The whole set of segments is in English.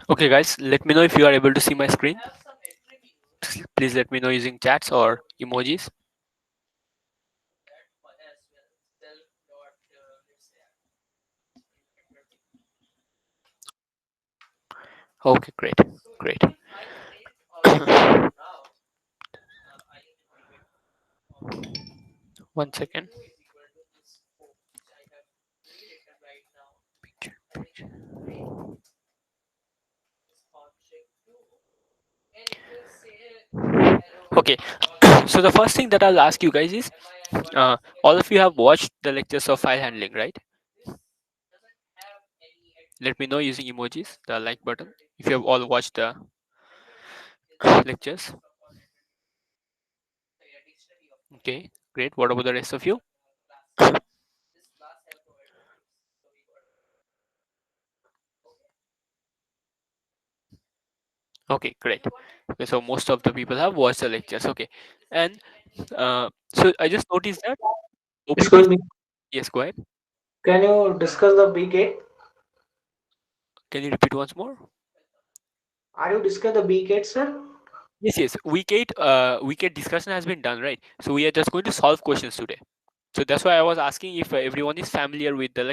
Okay, guys, let me know if you are able to see my screen. Please let me know using chats or emojis. Okay, great, great. One second. Picture, picture. Okay, so the first thing that I'll ask you guys is, all of you have watched the lectures of file handling, right? Let me know using emojis, the like button, if you have all watched the lectures. Okay, great. What about the rest of you? Okay, great. Okay, so most of the people have watched the lectures. Okay, and so I just noticed that OPP. Excuse me. Yes, go ahead. Can you discuss the B-Gate? Can you repeat once more? Are you discuss the B-Gate, sir? Yes, yes. Week 8 discussion has been done, right? So we are just going to solve questions today. So that's why I was asking if everyone is familiar with the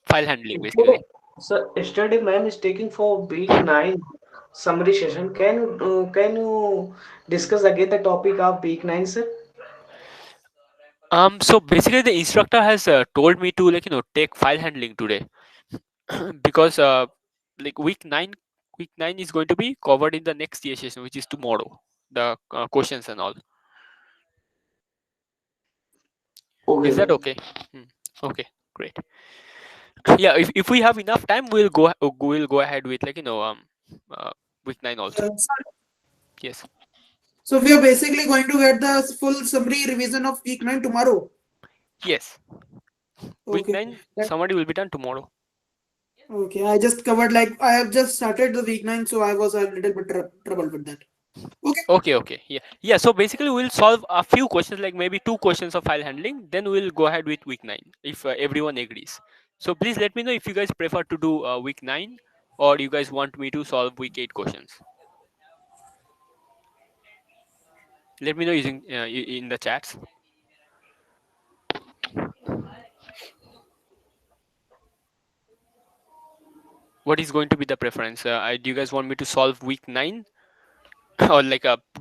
file handling Yesterday, basically. sir, yesterday man is taking for week 9 summary session. Can you discuss again the topic of week 9, sir? So basically the instructor has told me to take file handling today because like week 9 is going to be covered in the next year session, which is tomorrow. The questions and all. Okay, Is that sir. okay? Hmm. Okay, great. Yeah, if we have enough time, we'll go ahead with uh, week 9 also. Sir, Yes. so we are basically going to get the full summary revision of week 9 tomorrow. Yes. Week Okay. 9 That, summary will be done tomorrow. okay. I just covered like I have just started the week 9, so I was a little bit troubled with that. Okay. Okay, okay. Yeah. Yeah, so basically we'll solve a few questions, like maybe two questions of file handling, then we'll go ahead with week 9 if everyone agrees. So please let me know if you guys prefer to do week 9 or you guys want me to solve week 8 questions. Let me know using in the chats what is going to be the preference. Do you guys want me to solve week 9 or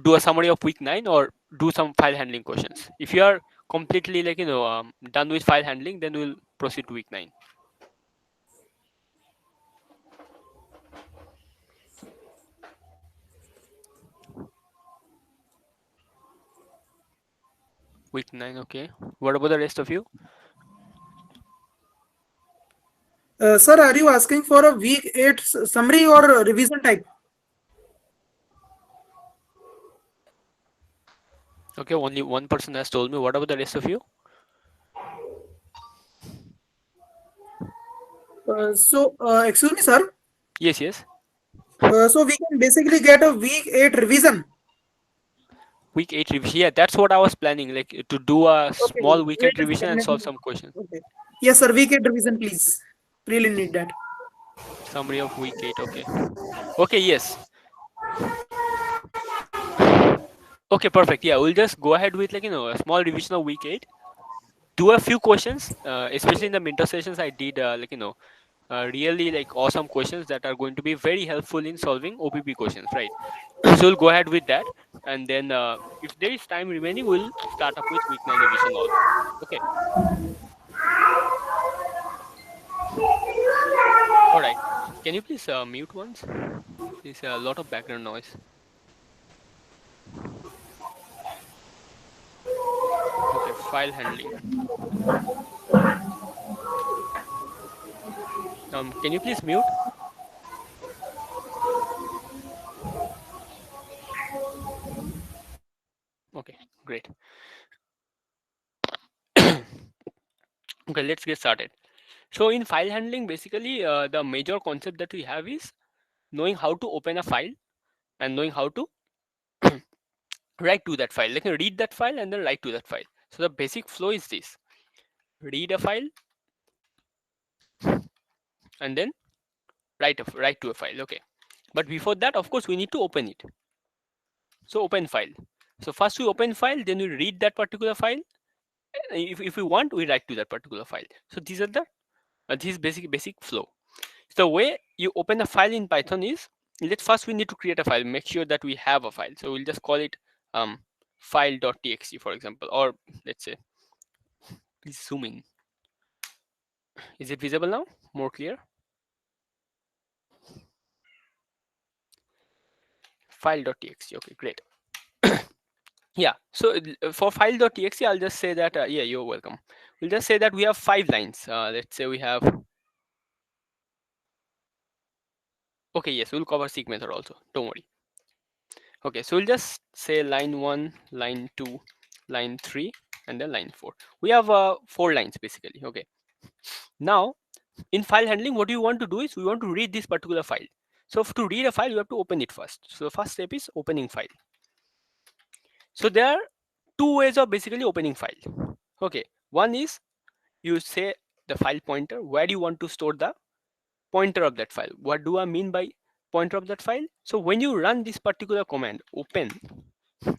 do a summary of week 9 or do some file handling questions? If you are completely done with file handling, then we'll proceed to week 9. Week 9, okay. What about the rest of you? Sir, are you asking for a week 8 summary or a revision type? Okay, only one person has told me. What about the rest of you? Excuse me, sir. Yes, yes. So we can basically get a week 8 revision. Week 8 revision. Yeah, that's what I was planning, like to do a Okay. small week 8 Let us revision and solve definitely. some questions. Okay. Yes, sir. Week 8 revision, please. Really need that. Summary of week 8, okay. Okay, yes. Okay, perfect. Yeah, we'll just go ahead with a small revision of week 8. Do a few questions, especially in the mentor sessions. I did really like awesome questions that are going to be very helpful in solving OPP questions, right? So we'll go ahead with that, and then if there is time remaining, we'll start up with week 9 revision also. Okay. All right. Can you please mute once? There's a lot of background noise. Okay, file handling. Can you please mute? Okay, great. Okay, let's get started. So in file handling, basically, the major concept that we have is knowing how to open a file and knowing how to write to that file. Like read that file and then write to that file. So the basic flow is this: read a file and then write to a file. Okay, but before that, of course, we need to open it. So open file. So first we open file, then we read that particular file. If we want, we write to that particular file. So these are the this is basic flow. The way you open a file in Python is, let's first we need to create a file, make sure that we have a file. So we'll just call it file.txt, for example, or let's say, please zoom in. Is it visible now? More clear? File.txt. Okay, great. Yeah, so for file.txt, I'll just say that, yeah, you're welcome. We'll just say that we have 5 lines. Let's say we have, okay, yes, we'll cover seek method also, don't worry. Okay, so we'll just say line 1, line 2, line 3, and then line 4. We have 4 lines basically. Okay, now in file handling, what you want to do is we want to read this particular file. So to read a file, you have to open it first. So the first step is opening file. So there are 2 ways of basically opening file. Okay, one is you say the file pointer, where you want to store the pointer of that file. What do I mean by pointer of that file? So when you run this particular command, open,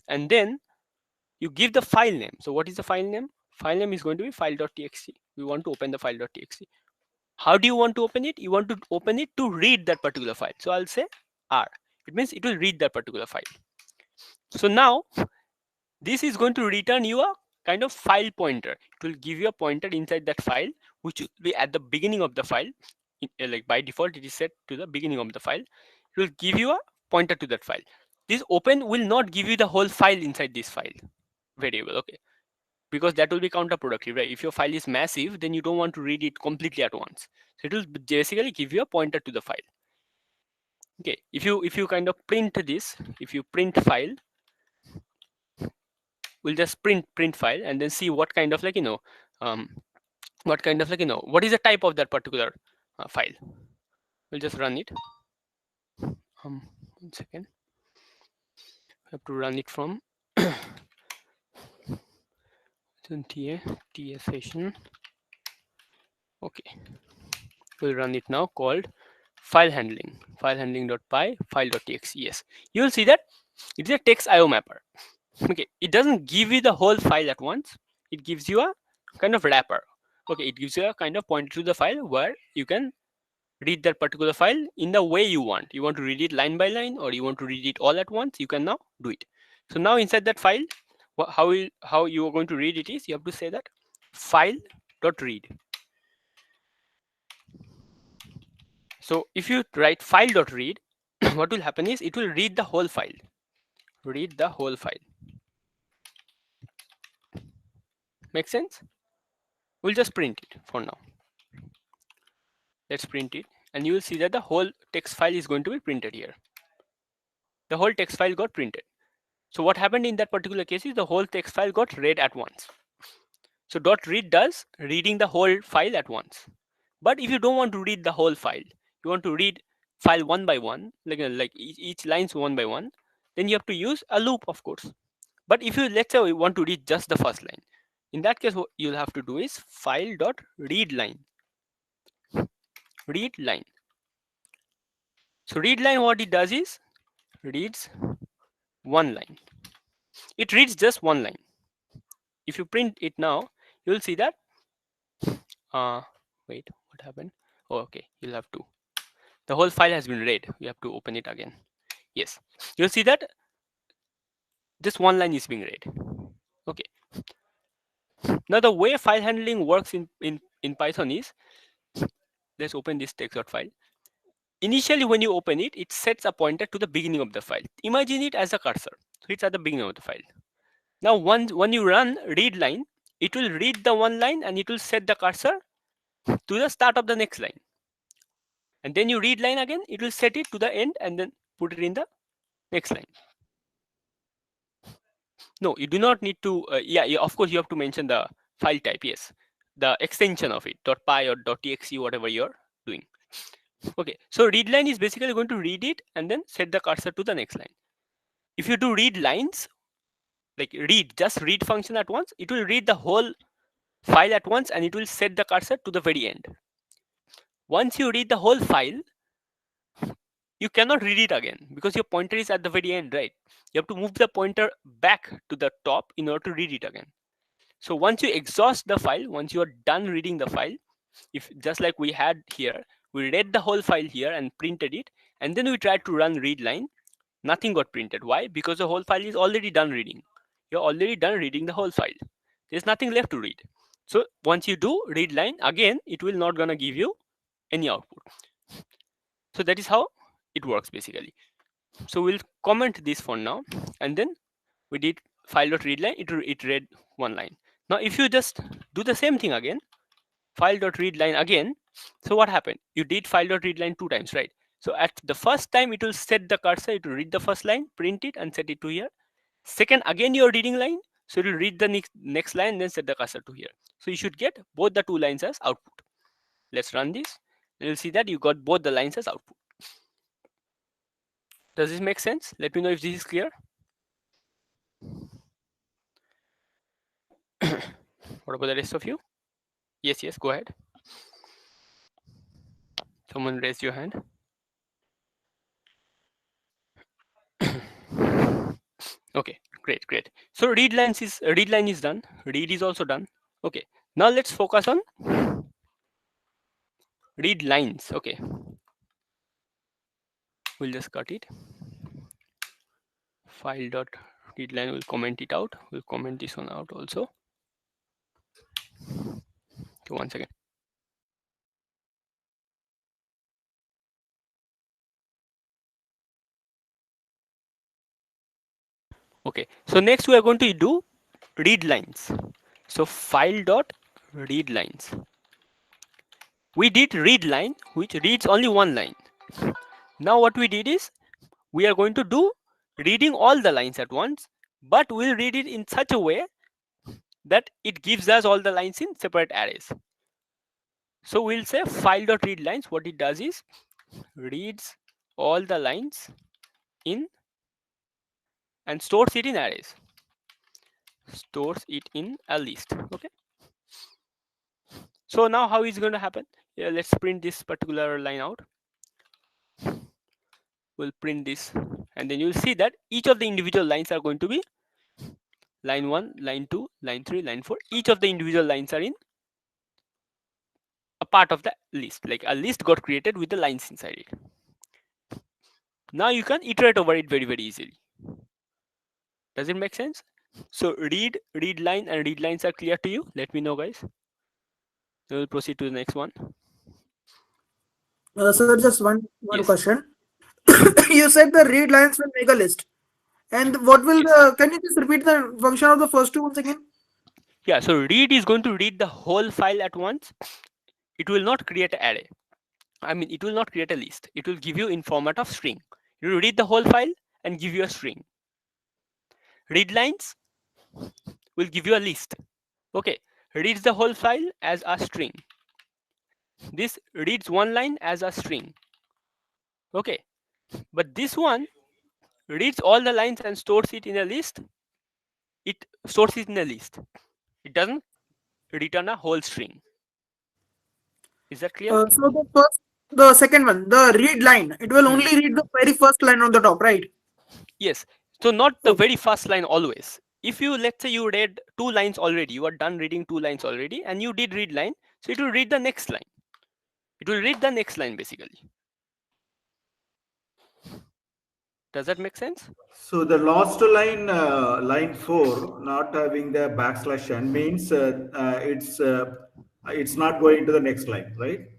and then you give the file name. So what is the file name? File name is going to be file.txt. We want to open the file.txt. How do you want to open it? You want to open it to read that particular file. So I'll say R. It means it will read that particular file. So now this is going to return you a kind of file pointer. It will give you a pointer inside that file, which will be at the beginning of the file. Like by default, it is set to the beginning of the file. It will give you a pointer to that file. This open will not give you the whole file inside this file variable. Okay, because that will be counterproductive, right? If your file is massive, then you don't want to read it completely at once. So it will basically give you a pointer to the file. Okay, if you kind of print this, if you print file, we'll just print file and then see what kind of like what kind of like what is the type of that particular file. We'll just run it. 1 second. I have to run it from ts session. Okay, we'll run it now, called file handling.py file.txt. Yes, you will see that it is a text IO mapper. Okay, it doesn't give you the whole file at once. It gives you a kind of wrapper. Okay, it gives you a kind of pointer to the file where you can read that particular file in the way you want. You want to read it line by line, or you want to read it all at once, you can now do it. So now inside that file, how you are going to read it is, you have to say that file.read. So if you write file.read, what will happen is it will read the whole file. Read the whole file. Make sense? We'll just print it for now. Let's print it, and you will see that the whole text file is going to be printed here. The whole text file got printed. So what happened in that particular case is the whole text file got read at once. So .read does reading the whole file at once. But if you don't want to read the whole file, you want to read file one by one, like each lines one by one, then you have to use a loop, of course. But if you, let's say, we want to read just the first line, in that case, what you'll have to do is file.readLine. Read line. So read line, what it does is reads one line. It reads just one line. If you print it now, you'll see that wait, what happened? Oh, okay, you'll have to, the whole file has been read. You have to open it again. Yes, you'll see that just one line is being read. Okay, now the way file handling works in Python is, let's open this text.file. Initially, when you open it, it sets a pointer to the beginning of the file. Imagine it as a cursor. So it's at the beginning of the file. Now, when you run read line, it will read the one line and it will set the cursor to the start of the next line. And then you read line again, it will set it to the end and then put it in the next line. No, you do not need to, yeah, of course, you have to mention the file type, yes. The extension of it, .py or .txt, whatever you're doing. Okay, so read line is basically going to read it and then set the cursor to the next line. If you do read lines, like just read function at once, it will read the whole file at once and it will set the cursor to the very end. Once you read the whole file, you cannot read it again because your pointer is at the very end, right? You have to move the pointer back to the top in order to read it again. So once you exhaust the file, once you are done reading the file, if just like we had here, we read the whole file here and printed it, and then we tried to run read line, nothing got printed. Why? Because the whole file is already done reading. You're already done reading the whole file. There's nothing left to read. So once you do read line again, it will not gonna give you any output. So that is how it works basically. So we'll comment this for now, and then we did file.readline, it read one line. Now if you just do the same thing again, file.readline again, so what happened? You did file.readline 2 times, right? So at the first time it will set the cursor, it will read the first line, print it and set it to here. Second, again you're reading line, so it will read the next line, then set the cursor to here. So you should get both the 2 lines as output. Let's run this, and you'll see that you got both the lines as output. Does this make sense? Let me know if this is clear. What about the rest of you? Yes, go ahead. Someone raise your hand. Okay, great. So read line is done. Read is also done. Okay, now let's focus on read lines. Okay, we'll just cut it. File dot read line, will comment it out. We'll comment this one out also. Okay, one second. Okay, so next we are going to do read lines. So file dot read lines. We did read line, which reads only one line. Now what we did is we are going to do reading all the lines at once, but we'll read it in such a way that it gives us all the lines in separate arrays. So we'll say file.readlines. What it does is reads all the lines in and stores it in arrays. Stores it in a list. Okay. So now how is it going to happen? Yeah, let's print this particular line out. We'll print this, and then you'll see that each of the individual lines are going to be line 1, line 2, line 3, line 4. Each of the individual lines are in a part of the list. Like a list got created with the lines inside it. Now you can iterate over it very easily. Does it make sense? So read line and read lines are clear to you? Let me know, guys. We will proceed to the next one. So just one Yes. question. You said the read lines will make a list. And what will can you just repeat the function of the first two once again? Yeah, so read is going to read the whole file at once. It will not create an array. I mean, it will not create a list. It will give you in format of string. You will read the whole file and give you a string. Read lines will give you a list. Okay, reads the whole file as a string. This reads one line as a string. Okay, but this one reads all the lines and stores it in a list. It stores it in a list. It doesn't return a whole string. Is that clear? So the second one, the read line, it will only read the very first line on the top, right? Yes. So not the very first line always. If you, let's say you read 2 lines already, you are done reading 2 lines already, and you did read line, so it will read the next line. It will read the next line basically. Does that make sense? So the last line, line 4, not having the backslash n means it's not going to the next line, right?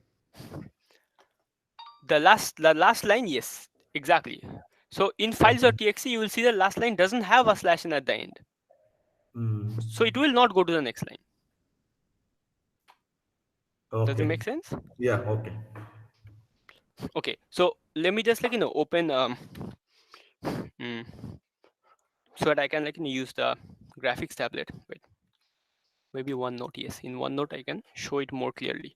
The last line, yes, exactly. So in files.txt, you will see the last line doesn't have a slash n at the end. So it will not go to the next line. Okay. Does it make sense? Yeah, okay. Okay, so let me just open so that I can use the graphics tablet. Wait, maybe OneNote. Yes, in OneNote I can show it more clearly.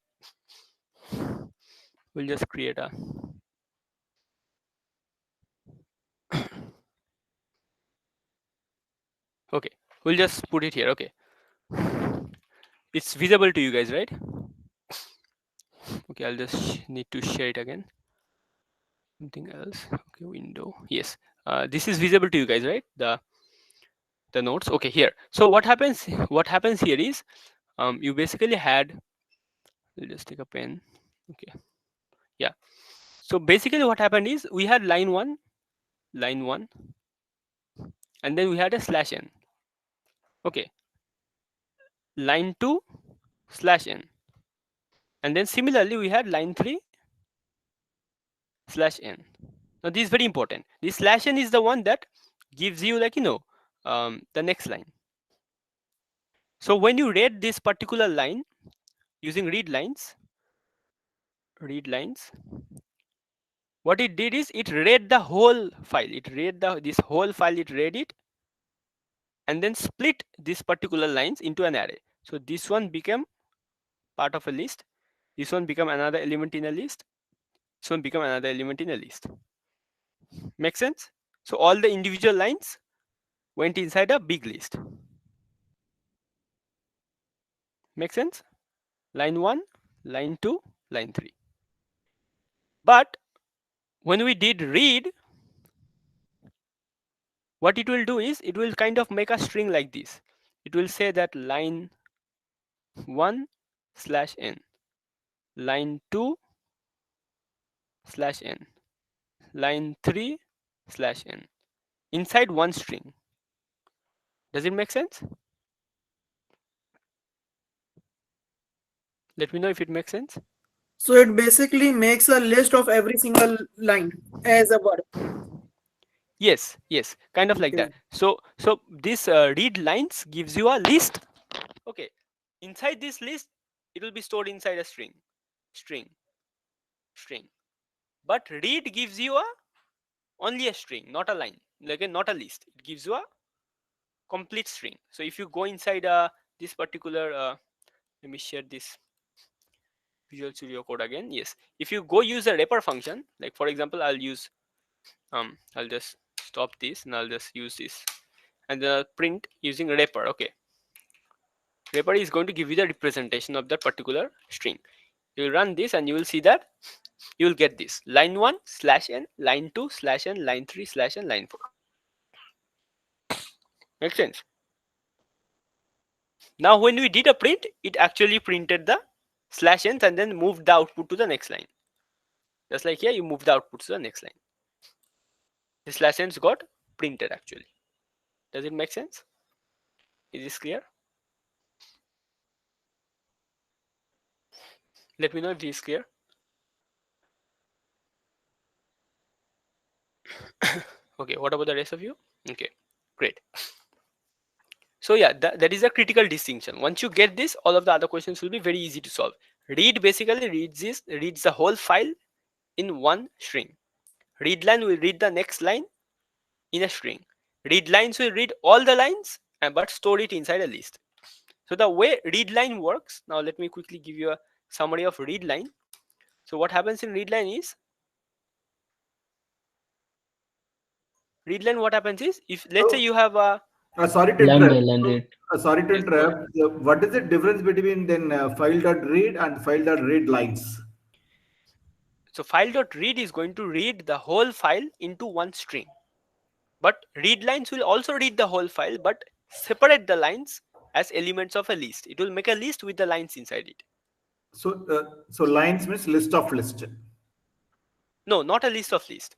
We'll just create a okay, we'll just put it here. Okay, it's visible to you guys, right? Okay, I'll just need to share it again. Something else. Okay, window. Yes. This is visible to you guys, right? The notes. Okay, here. So what happens? What happens here is, you basically had. I'll just take a pen. Okay. Yeah. So basically, what happened is we had line one, and then we had a slash n. Okay. Line two slash n, and then similarly we had line three slash n. Now this is very important. This slash n is the one that gives you, like, the next line. So when you read this particular line using read lines, what it did is it read the whole file. It read this whole file. It read it, and then split this particular lines into an array. So this one became part of a list. This one become another element in a list. This one become another element in a list. Make sense? So all the individual lines went inside a big list. Make sense? Line 1, line 2, line 3. But when we did read, what it will do is it will kind of make a string like this. It will say that line 1 slash n, line 2 slash n, line 3 slash n, inside one string. Does it make sense? Let me know if it makes sense. So it basically makes a list of every single line as a word. Yes, kind of like Okay. that. So this read lines gives you a list. Okay, inside this list it will be stored inside a string. But read gives you only a string, not a line, like not a list. It gives you a complete string. So if you go inside this particular let me share this Visual Studio Code again. Yes, if you go use a wrapper function, like for example I'll just stop this and I'll just use this, and then I'll print using wrapper. Okay, wrapper is going to give you the representation of that particular string. You'll run this and you will see that you will get this line 1 slash n, line 2 slash n, line 3 slash n, line 4. Makes sense? Now when we did a print, it actually printed the slash n's and then moved the output to the next line. Just like here, you move the output to the next line. The slash n's got printed actually. Does it make sense? Is this clear? Let me know if this is clear. Okay, what about the rest of you? Okay, great. So yeah, that is a critical distinction. Once you get this, all of the other questions will be very easy to solve. Read basically reads the whole file in one string. Read line will read the next line in a string. Read lines will read all the lines but store it inside a list. So the way read line works, now let me quickly give you a summary of read line. So what happens in read line is, what happens is, if let's say you have a Sorry to Line by interrupt. line read. Sorry to Yes, go ahead. interrupt. What is the difference between then file.read and file.read lines? So file.read is going to read the whole file into one string, but read lines will also read the whole file but separate the lines as elements of a list. It will make a list with the lines inside it. So lines means list of list. No, not a list of list.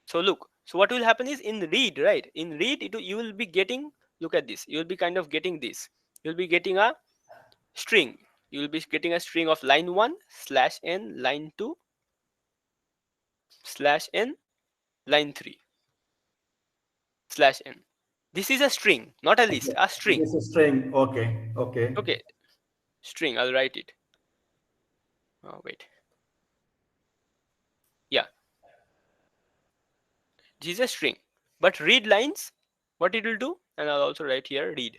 So look, so what will happen is in read, right? In read, you will be getting, look at this, you will be kind of getting this. You'll be getting a string. You will be getting a string of line 1 slash n, line 2 slash n, line 3 slash n. This is a string, not a list, a string. This is string. Okay. Okay, string. I'll write it. Oh, wait. Yeah, this is a string. But read lines, what it will do, and I'll also write here read.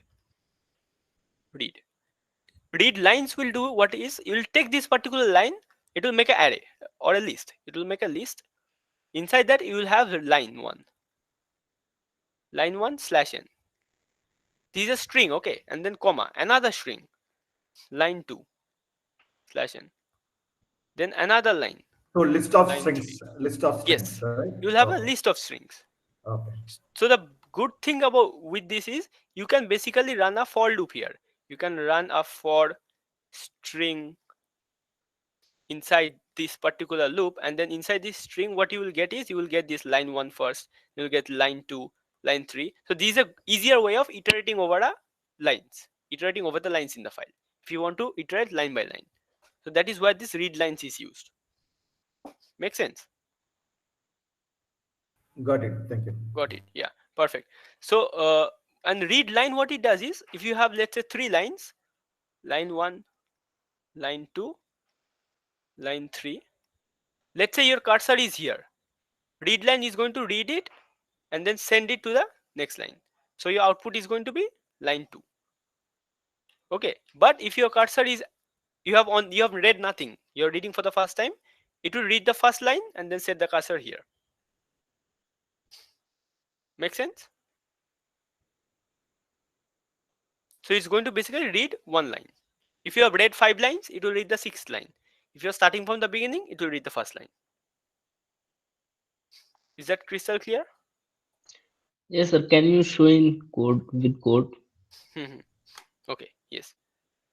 Read lines will do what is, you will take this particular line, it will make an array or a list. It will make a list. Inside that you will have line 1 slash n. This is a string, okay, and then comma, another string, line 2 slash n. Then another line, So list of line 3. strings, list of strings, Yes, right? you will have a Okay. list of strings. Okay. So the good thing about with this is you can basically run a for loop here. You can run a for string inside this particular loop, and then inside this string what you will get is you will get this line 1 first, you'll get line 2, line 3. So this is a easier way of iterating over a lines, iterating over the lines in the file if you want to iterate line by line. So that is why this read lines is used. Make sense? Got it. Thank you. Got it. Yeah, perfect. So and read line, what it does is if you have, let's say, 3 lines, line 1, line 2, line 3, let's say your cursor is here, read line is going to read it and then send it to the next line. So your output is going to be line 2. Okay, but if your cursor is, you have read nothing, you're reading for the first time, it will read the first line and then set the cursor here. Make sense? So it's going to basically read one line. If you have read 5 lines, it will read the 6th line. If you're starting from the beginning, it will read the first line. Is that crystal clear? Yes, sir. Can you show in code with code? Okay, yes.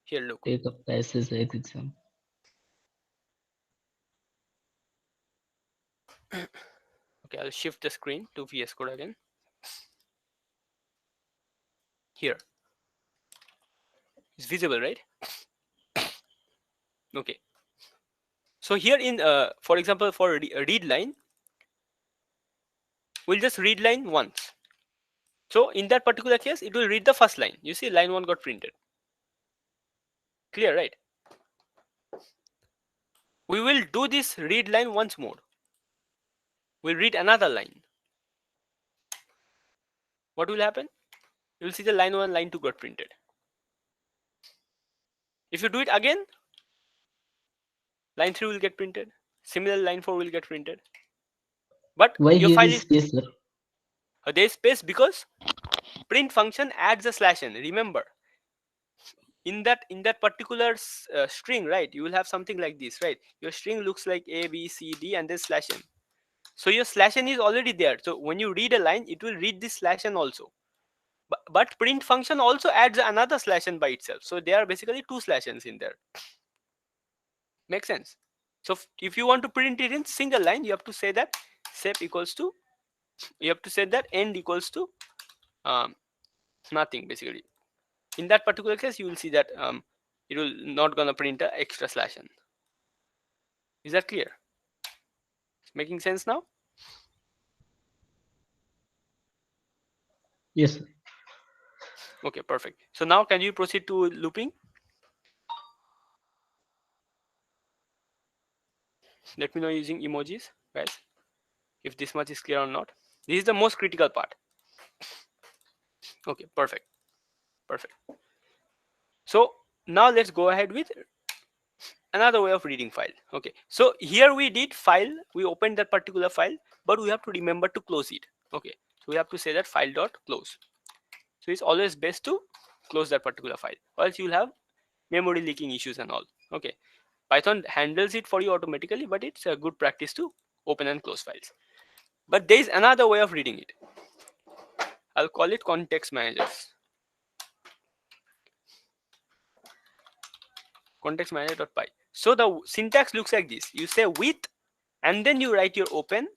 Here, look. Take a SSIS exam. Okay, I'll shift the screen to VS Code again. Here. It's visible, right? Okay. So here in, for example, for a read line, we'll just read line once. So in that particular case, it will read the first line. You see, line 1 got printed. Clear, right? We will do this read line once more. We'll read another line. What will happen? You will see the line 1, line 2 got printed. If you do it again, line 3 will get printed. Similar, line 4 will get printed. But Why your here file is is, space, sir? there is space because print function adds a /n. Remember, in that particular string, right, you will have something like this, right? Your string looks like A, B, C, D, and then /n. So your /n is already there. So when you read a line, it will read this /n also. But print function also adds another /n by itself. So there are basically 2 /n's in there. Make sense? So if you want to print it in single line, you have to say that sep equals to, you have to say that end equals to nothing basically. In that particular case, you will see that it will not gonna print a extra /n. Is that clear? It's making sense now? Yes, sir. Okay, perfect. So now can you proceed to looping? Let me know using emojis, guys, if this much is clear or not. This is the most critical part. Okay, perfect. Perfect. So now let's go ahead with another way of reading file. Okay, so here we did file, we opened that particular file, but we have to remember to close it. Okay, so we have to say that file dot close. So it's always best to close that particular file, or else you'll have memory leaking issues and all. Okay, Python handles it for you automatically, but it's a good practice to open and close files. But there is another way of reading it. I'll call it context managers. Context manager.py. So the syntax looks like this. You say with, and then you write your open,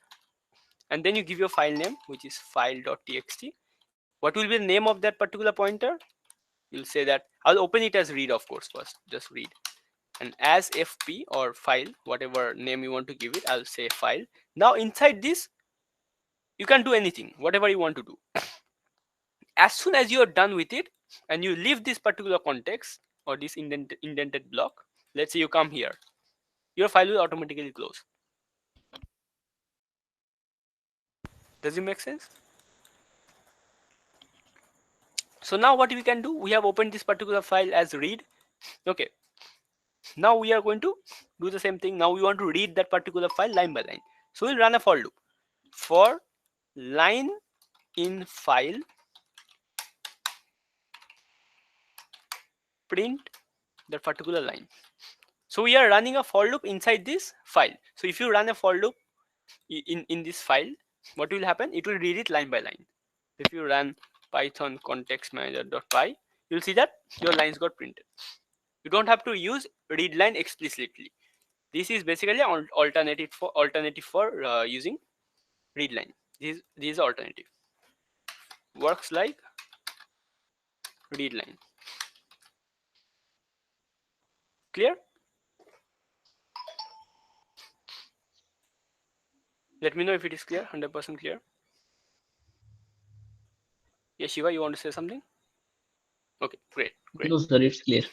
and then you give your file name, which is file.txt. What will be the name of that particular pointer? You'll say that I'll open it as read, of course, first, just read. And as fp or file, whatever name you want to give it, I'll say file. Now inside this, you can do anything, whatever you want to do. As soon as you are done with it and you leave this particular context or this indented block, let's say you come here, your file will automatically close. Does it make sense? So now what we can do, we have opened this particular file as read. Okay, now we are going to do the same thing. Now we want to read that particular file line by line. So we'll run a for loop. For line in file, print that particular line. So we are running a for loop inside this file. So if you run a for loop in this file, what will happen? It will read it line by line. If you run python context manager.py, you'll see that your lines got printed. You don't have to use read line explicitly. This is basically an alternative for using read line. This is alternative. Works like read line. Clear? Let me know if it is clear. 100% clear. Yeah, Shiva, you want to say something? Okay, great. No, sir, it's clear.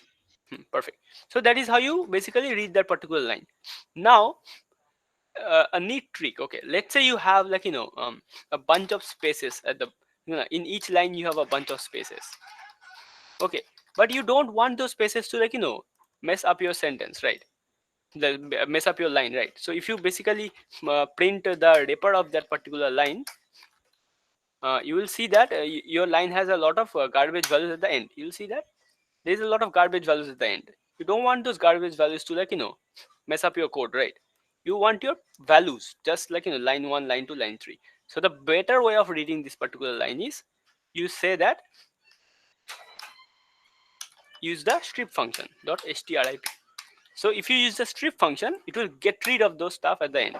Perfect. So that is how you basically read that particular line. Now, a neat trick. Okay, let's say you have like a bunch of spaces at the in each line you have a bunch of spaces. Okay, but you don't want those spaces to mess up your sentence, right? Mess up your line, right? So if you basically print the wrapper of that particular line, you will see that your line has a lot of garbage values at the end. You'll see that there is a lot of garbage values at the end. You don't want those garbage values to mess up your code, right? You want your values just like line 1, line 2, line 3. So the better way of reading this particular line is you say that use the strip function .strip. So if you use the strip function, it will get rid of those stuff at the end.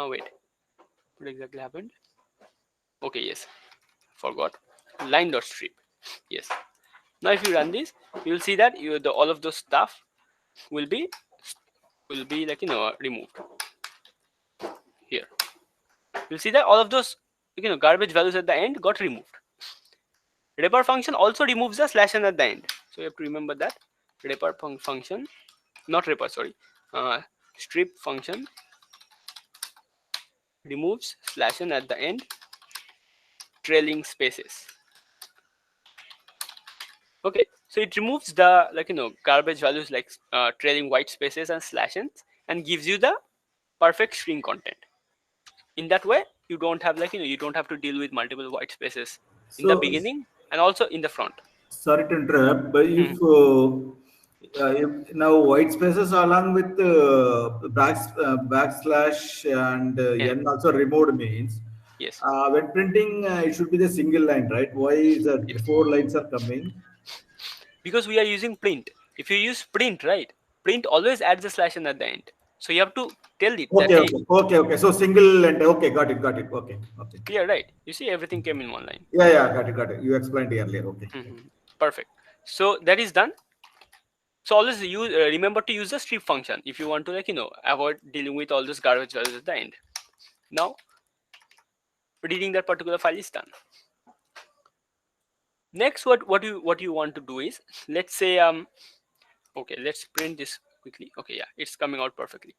Wait, what exactly happened? Okay, yes, forgot. Line.strip. Yes. Now if you run this, you will see that all of those stuff will be removed. Here you'll see that all of those garbage values at the end got removed. Wrapper function also removes the /n at the end, so you have to remember that wrapper function, not wrapper, sorry, strip function removes /n at the end, trailing spaces. Okay, so it removes the garbage values like trailing white spaces and /n's and gives you the perfect string content. In that way, you don't have you don't have to deal with multiple white spaces in the beginning and also in the front. Sorry to interrupt, but if now white spaces along with backslash and n also removed means, Yes. when printing it should be the single line, right? Why is that 4 lines are coming? Because we are using print. If you use print, right, print always adds a /n at the end. So you have to tell it that, hey, Okay. So single and okay, got it. Okay. clear, right? You see, everything came in one line. Yeah, got it. You explained earlier. Okay. Perfect. So that is done. So always use remember to use the strip function if you want to avoid dealing with all those garbage values at the end. Now, reading that particular file is done. Next, what you want to do is, let's say okay, let's print this quickly. Okay, yeah, it's coming out perfectly.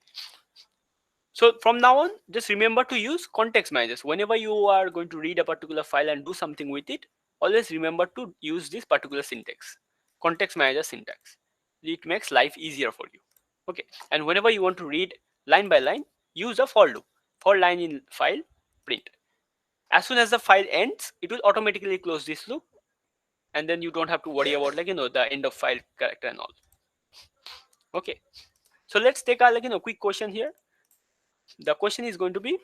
So from now on, just remember to use context managers. Whenever you are going to read a particular file and do something with it, always remember to use this particular syntax, context manager syntax. It makes life easier for you. Okay, and whenever you want to read line by line, use a for loop. For line in file, print. As soon as the file ends, it will automatically close this loop, and then you don't have to worry about the end of file character and all. Okay, so let's take a quick question here. The question is going to be,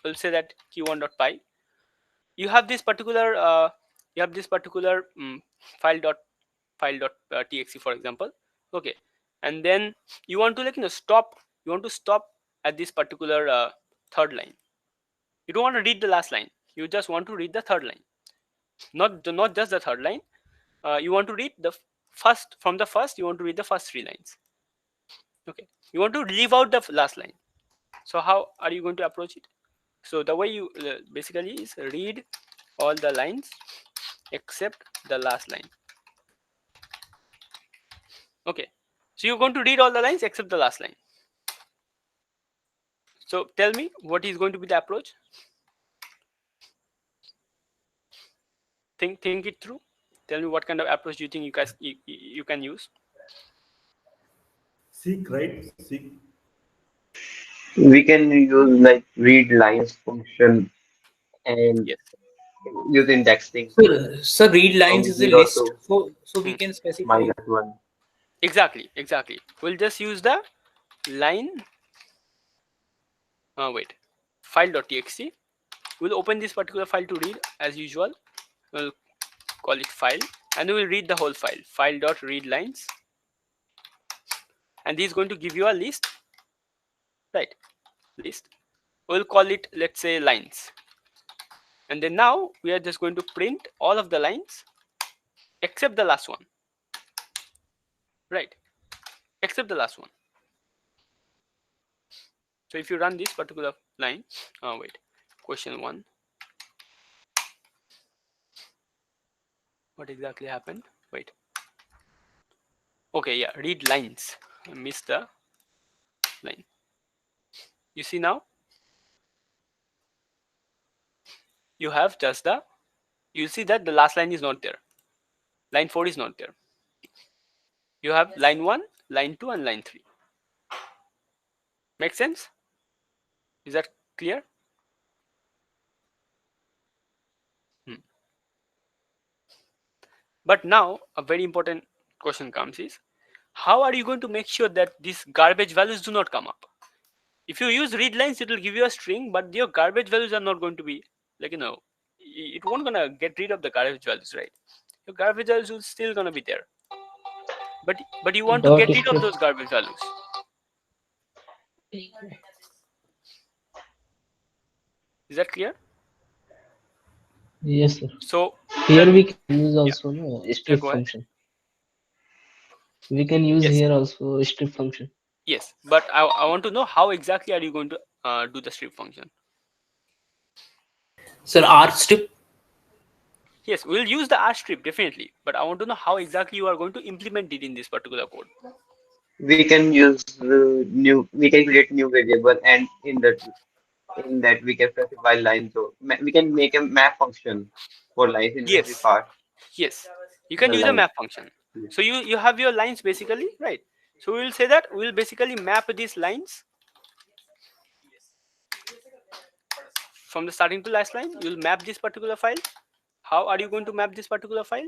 we'll say that q1.py. You have this particular file.txt, for example. Okay, and then you want to stop. You want to stop at this particular third line. You don't want to read the last line. You just want to read the third line. Not just the third line. You want to read the first from the first. You want to read the first 3 lines. Okay, you want to leave out the last line. So how are you going to approach it? So the way you basically is read all the lines except the last line. Okay, so you're going to read all the lines except the last line. So tell me, what is going to be the approach? Think it through. Tell me what kind of approach do you think you can use? Seek, right? Seek. We can use like read lines function and Yes. use indexing. So read lines From is a 0 list, to so we can specify -1. Exactly. We'll just use the line. Wait, file.txt. We'll open this particular file to read as usual. We'll call it file, and we will read the whole file. File.readlines, and this is going to give you a list, right? List. We'll call it, let's say, lines. And then now we are just going to print all of the lines except the last one, right? Except the last one. So if you run this particular line, wait, question 1, what exactly happened? Wait. Okay, yeah, read lines. I missed the line. You see now? You have just the, you see that the last line is not there. Line 4 is not there. You have line 1, line 2, and line 3. Make sense? Is that clear? But now a very important question comes is, how are you going to make sure that these garbage values do not come up? If you use read lines, it will give you a string, but your garbage values are not going to be, like, it won't gonna get rid of the garbage values, right? Your garbage values will still gonna be there. But you want to Dot get rid of strip. those garbage values. Is that clear? Yes, sir. So Here we can use also strip go ahead. function. We can use Yes. here also strip function. Yes, but I want to know how exactly are you going to do the strip function? Sir, R strip. Yes, we'll use the R strip definitely, but I want to know how exactly you are going to implement it in this particular code. We can use we can create new variable, and in that we can specify lines. So we can make a map function for lines in every Yes. part. Yes, you can The use a line. map function. So you have your lines basically, right? So we will say that we will basically map these lines from the starting to last line. You will map this particular file. How are you going to map this particular file?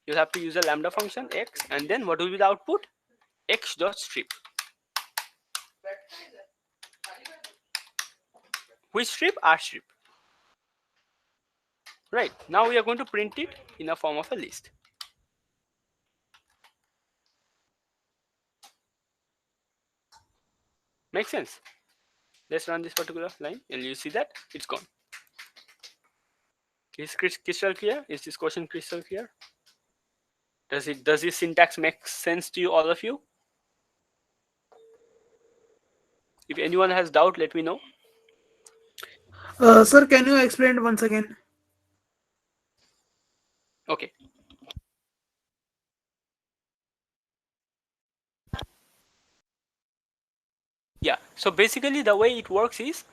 You'll have to use a lambda function x, and then what will be the output? X.strip. Which strip? R strip. Right, now we are going to print it in a form of a list. Makes sense? Let's run this particular line, and you see that it's gone. Is crystal clear? Is this question crystal clear? Does this syntax make sense to you, all of you? If anyone has doubt, let me know. Sir, can you explain it once again? Okay. Yeah, so basically the way it works is,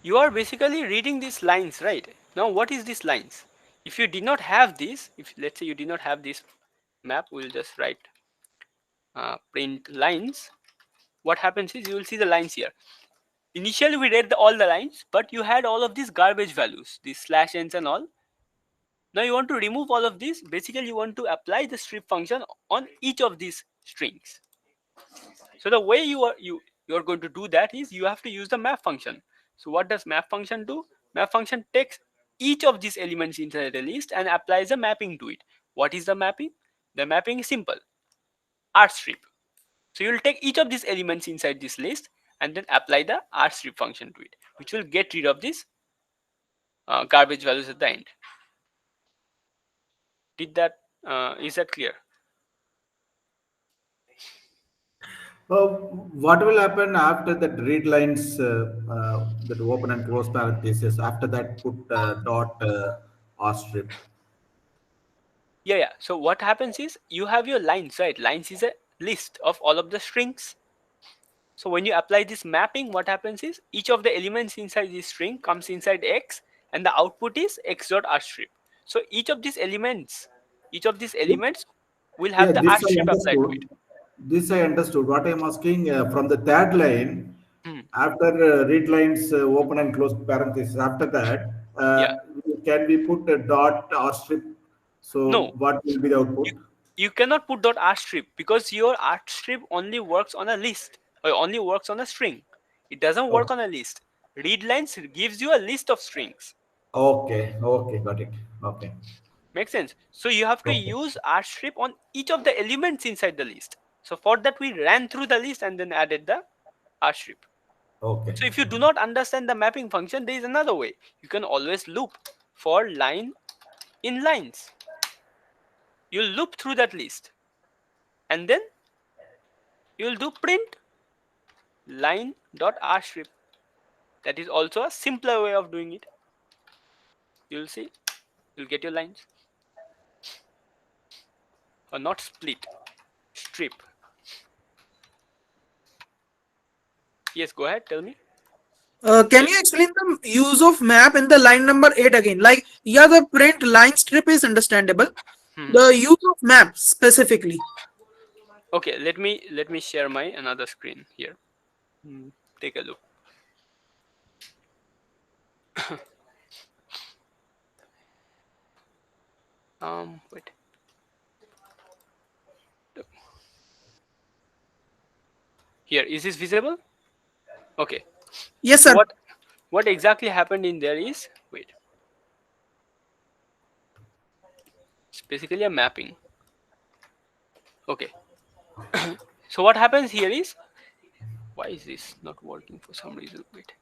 you are basically reading these lines, right? Now what is these lines? If you did not have this, if let's say you did not have this map, we'll just write print lines. What happens is, you will see the lines here. Initially we read all the lines, but you had all of these garbage values, these slash ends and all. Now you want to remove all of this. Basically you want to apply the strip function on each of these strings. So the way you are going to do that is, you have to use the map function. So what does map function do? Map function takes each of these elements inside the list and applies a mapping to it. What is the mapping? The mapping is simple. R strip. So you will take each of these elements inside this list and then apply the R strip function to it, which will get rid of these garbage values at the end. Is that clear? What will happen after that read lines, that open and close parentheses? After that, put dot R strip. Yeah. So what happens is, you have your lines, right? Lines is a list of all of the strings. So when you apply this mapping, what happens is, each of the elements inside this string comes inside X, and the output is X.rstrip. So each of these elements will have the R This I strip applied to understood. it. This I understood. What I am asking, from the third line, Hmm. after read lines open and close parentheses, after that, Yeah. can we put a dot or strip? So No. what will be the output? you cannot put dot r strip because your r strip only works on a list or only works on a string. It doesn't work on a list. Read lines gives you a list of strings. Okay, okay, got it. Okay, Makes sense? So you have to okay, use r strip on each of the elements inside the list. So for that we ran through the list and then added the r strip. okay, So if you do not understand the mapping function, there is another way. You can always loop for line in lines. You'll loop through that list and then you'll do print line dot r strip. That is also a simpler way of doing it. You'll see, you'll get your lines. Or not split, strip. Yes, go ahead, tell me. Can you explain the use of map in the line number 8 again? Like, yeah, the print line strip is understandable. The use of map specifically. Okay, let me share my another screen here. Take a look. Wait. Here, is this visible? Okay. Yes, So sir. what exactly happened in there is, wait. It's basically a mapping. Okay. So what happens here is, why is this not working for some reason? Wait.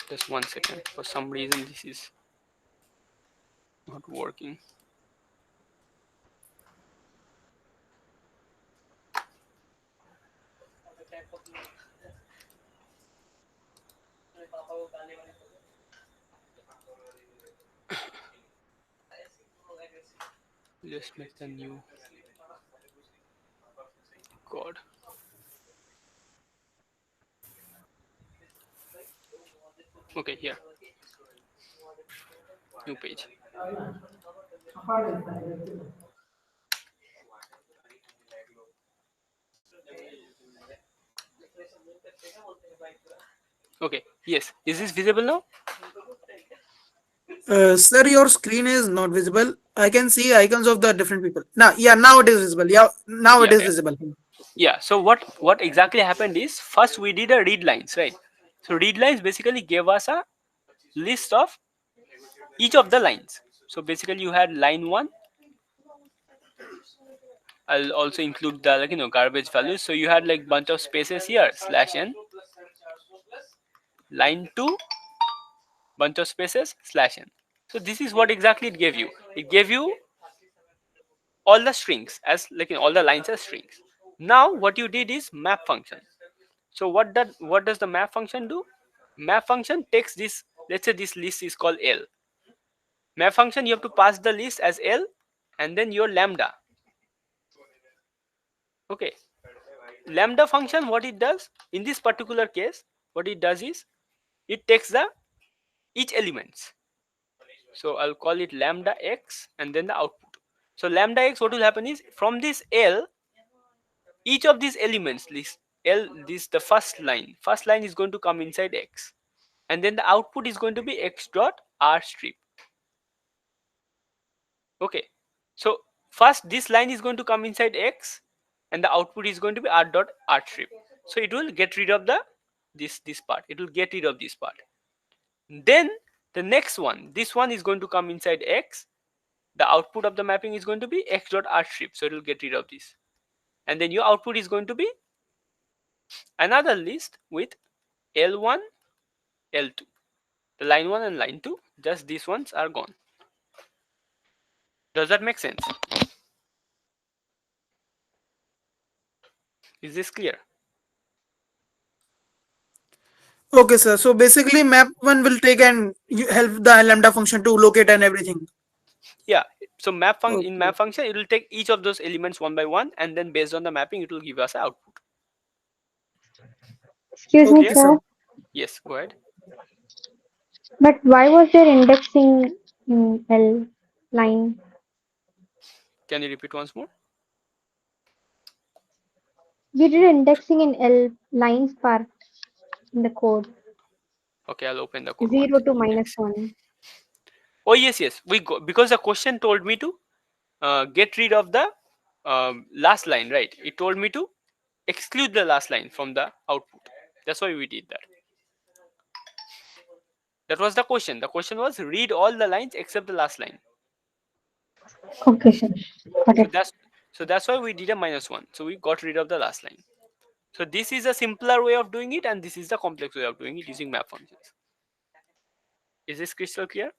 Just 1 second. For some reason, this is not working. Let's make the new code. Okay, here. New page. Okay, yes. Is this visible now? Sir, your screen is not visible. I can see icons of the different people. Now, yeah, now it is visible. Yeah, now it Yeah, is yeah. visible. Yeah. So what exactly happened is, first we did a read lines, right? So read lines basically gave us a list of each of the lines. So basically you had line 1. I'll also include the garbage values. So you had like bunch of spaces here, slash n. Line 2, bunch of spaces, slash n. So this is what exactly it gave you. It gave you all the strings as all the lines as strings. Now what you did is map function. So what does the map function do? Map function takes this. Let's say this list is called L. Map function, you have to pass the list as L and then your lambda. Okay. Lambda function, what it does in this particular case, what it does is it takes the each elements. So I'll call it lambda x and then the output. So lambda x, what will happen is from this L, each of these elements, this L, this the first line is going to come inside x, and then the output is going to be x dot r strip. Okay, so first this line is going to come inside x and the output is going to be r dot r strip. So it will get rid of the this part, it will get rid of this part. Then the next one, this one is going to come inside x, the output of the mapping is going to be x dot r strip, so it will get rid of this. And then your output is going to be another list with L1, L2. The line 1 and line 2, just these ones are gone. Does that make sense? Is this clear? Okay, sir. So basically, map one will take and help the lambda function to locate and everything. Yeah. So map function, in Okay. map function, it will take each of those elements one by one, and then based on the mapping, it will give us an output. Excuse me, Okay, sir. sir. Yes, go ahead. But why was there indexing in L line? Can you repeat once more? We did indexing in L lines part in the code. Okay, I'll open the code once. 0 to -1. Oh yes, we go because the question told me to get rid of the last line, right? It told me to exclude the last line from the output. That's why we did that. That was the question. The question was read all the lines except the last line. Okay, sir. Got So it. that's why we did a -1. So we got rid of the last line. So this is a simpler way of doing it, and this is the complex way of doing it using map functions. Is this crystal clear?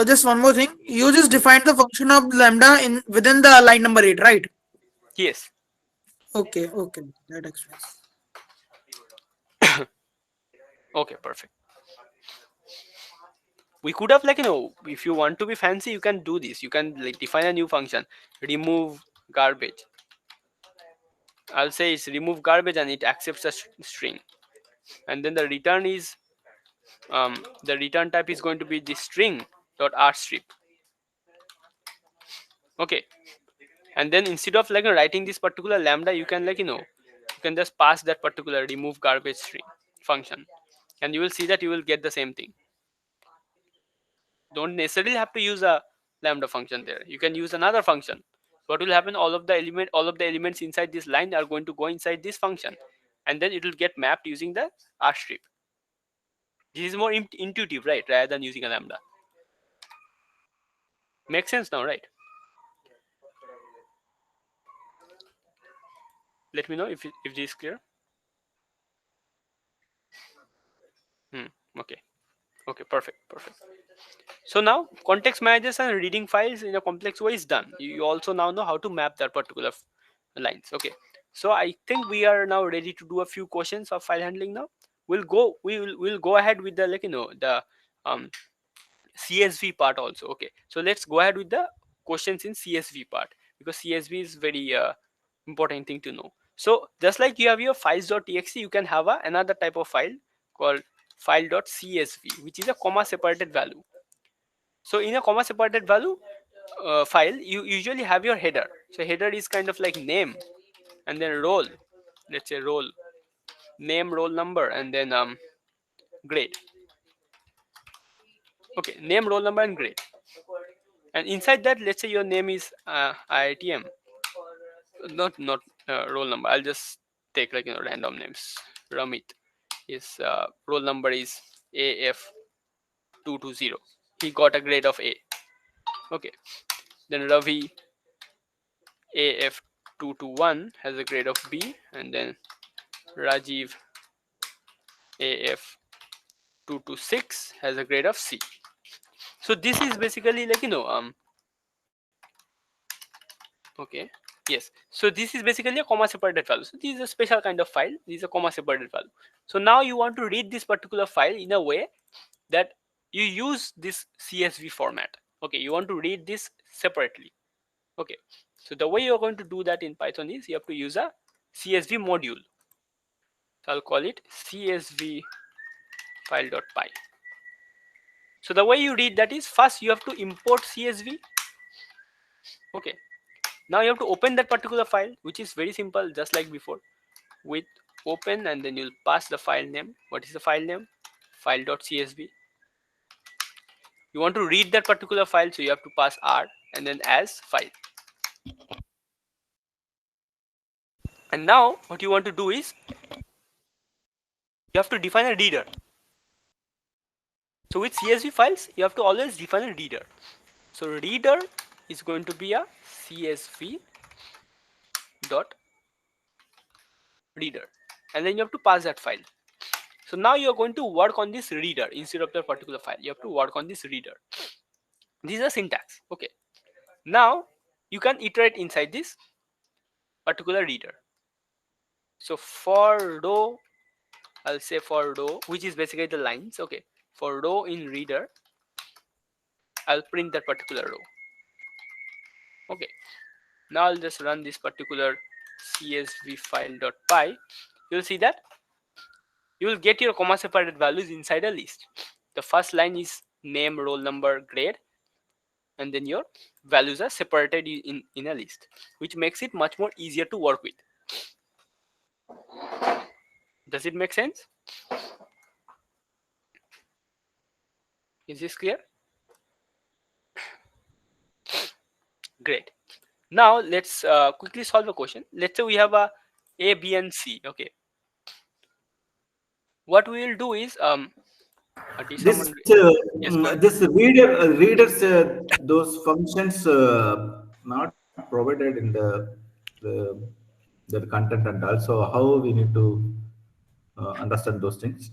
Just one more thing. You just defined the function of lambda in within the line number 8, right? Yes. Okay, okay. That explains. Okay, perfect. We could have, like, if you want to be fancy, you can do this. You can like define a new function, remove garbage. I'll say it's remove garbage and it accepts a string, and then the return is the return type is going to be the string dot rstrip. Okay, and then instead of like writing this particular lambda, you can you can just pass that particular remove garbage string function, and you will see that you will get the same thing. Don't necessarily have to use a lambda function there. You can use another function. What will happen? All of the elements inside this line are going to go inside this function, and then it will get mapped using the rstrip. This is more intuitive, right, rather than using a lambda. Makes sense now, right? Let me know if this is clear. Okay. Okay, perfect. So now context managers and reading files in a complex way is done. You also now know how to map that particular lines. Okay, so I think we are now ready to do a few questions of file handling. Now we'll go ahead with the the um, CSV part also. Okay, so let's go ahead with the questions in CSV part, because CSV is very important thing to know. So just like you have your files.txt, you can have another type of file called file.csv, which is a comma separated value. So in a comma separated value file, you usually have your header. So header is kind of like name, and then role, let's say role name, roll number, and then grade. Okay, name, roll number, and grade. And inside that, let's say your name is IITM, not roll number. I'll just take like random names. Ramit, his roll number is AF220. He got a grade of A. Okay, then Ravi, AF221, has a grade of B, and then Rajiv, AF226, has a grade of C. So this is basically like okay, yes, so this is basically a comma separated value. So this is a special kind of file. This is a comma separated value. So now you want to read this particular file in a way that you use this CSV format. Okay, you want to read this separately. Okay, so the way you're going to do that in Python is you have to use a CSV module. So I'll call it CSV file.py. So the way you read that is, first you have to import CSV. Okay, now you have to open that particular file, which is very simple, just like before, with open, and then you'll pass the file name. What is the file name? File.csv. You want to read that particular file, so you have to pass r and then as file. And now what you want to do is you have to define a reader. So with CSV files, you have to always define a reader. So reader is going to be a CSV dot reader, and then you have to pass that file. So now you are going to work on this reader instead of the particular file. You have to work on this reader. This is a syntax. Okay, now you can iterate inside this particular reader. So for row, I'll say for row, which is basically the lines. Okay, for row in reader, I'll print that particular row. Okay, now I'll just run this particular csv file.py. You'll see that you will get your comma separated values inside a list. The first line is name, roll number, grade, and then your values are separated in a list, which makes it much more easier to work with. Does it make sense? Is this clear? Great. Now let's quickly solve a question. Let's say we have a, B, and C. Okay. What we will do is did This someone? Yes, go ahead. this readers those functions not provided in the content, and also how we need to understand those things.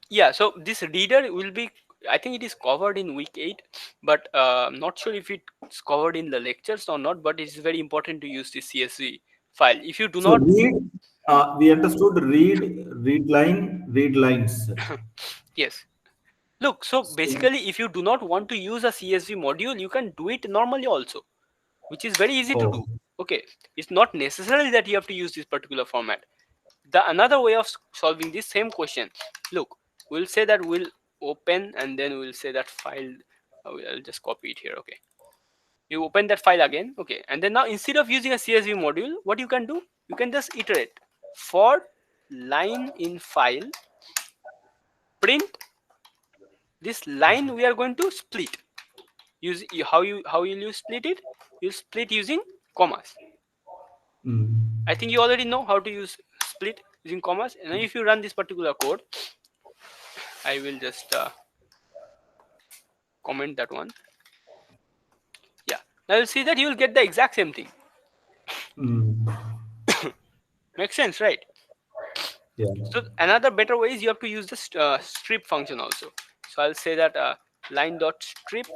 Yeah. So this reader will be. I think it is covered in week 8, but I'm not sure if it's covered in the lectures or not. But it's very important to use this CSV file. If you do So not, read, we understood read line, read lines. yes. Look, so basically, if you do not want to use a CSV module, you can do it normally also, which is very easy to Oh, do. Okay, it's not necessarily that you have to use this particular format. The another way of solving this same question, look, we'll say that we'll open and then we'll say that file. I'll just copy it here. Okay, you open that file again. Okay, and then now instead of using a CSV module, what you can do, you can just iterate for line in file print this line. We are going to split. Use how will you split it? You split using commas. I think you already know how to use split using commas. And if you run this particular code, I will just comment that one. Yeah. Now you'll see that you will get the exact same thing. Makes sense, right? yeah. So another better way is you have to use the strip function also. So I'll say that line dot strip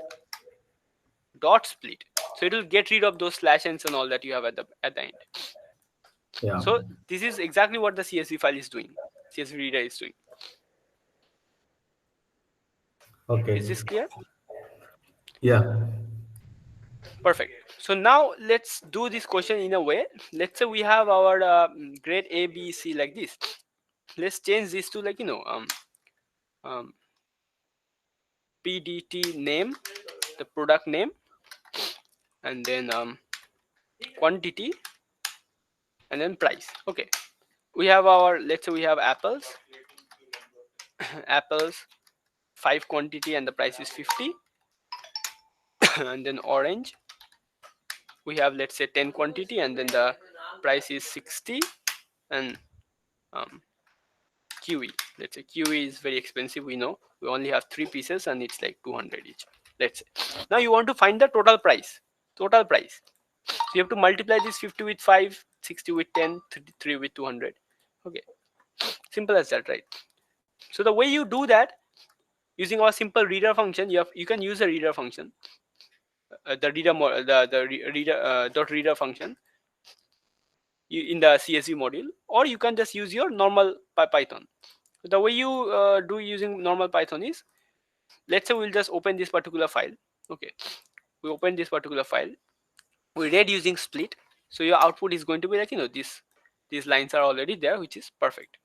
dot split. So it will get rid of those slash ends and all that you have at the end. Yeah. So this is exactly what the CSV file is doing. CSV reader is doing. Okay. Is this clear? Yeah. Perfect. So now let's do this question in a way. Let's say we have our grade A, B, C like this. Let's change this to like PDT name, the product name, and then quantity, and then price. Okay. We have our, let's say we have apples, apples 5 quantity and the price is 50, and then orange we have, let's say 10 quantity and then the price is 60, and kiwi, let's say kiwi is very expensive, we know we only have 3 pieces and it's like 200 each, let's say. Now you want to find the total price. So you have to multiply this 50 with 5, 60 with 10, 3 with 200. Okay, simple as that, right? So the way you do that using our simple reader function, you can use a reader function, the reader dot reader function in the CSV module, or you can just use your normal Python. The way you do using normal Python is, let's say we'll just open this particular file. Okay, we open this particular file, we read using split, so your output is going to be like these lines are already there, which is perfect.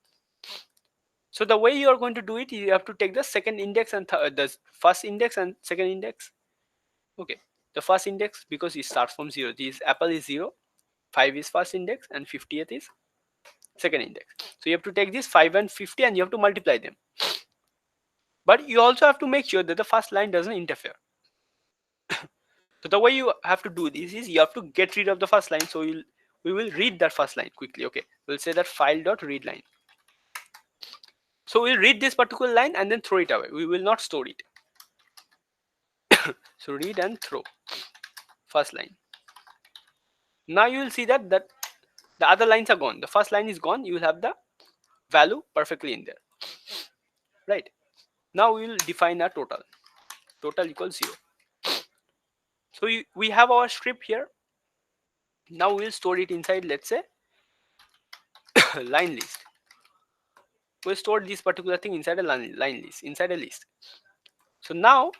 So the way you are going to do it, you have to take the second index and the first index and second index. Okay, the first index, because it starts from 0, this apple is 0, 5 is first index and 50th is second index. So you have to take this 5 and 50 and you have to multiply them. But you also have to make sure that the first line doesn't interfere. So the way you have to do this is you have to get rid of the first line. So we will read that first line quickly. Okay, we'll say that file.read line. So we'll read this particular line and then throw it away. We will not store it. So read and throw first line. Now you will see that the other lines are gone. The first line is gone. You will have the value perfectly in there, right? Now we will define a total. Total equals 0. So we have our strip here. Now we will store it inside, let's say, line list. We'll store this particular thing inside a line list, inside a list. So now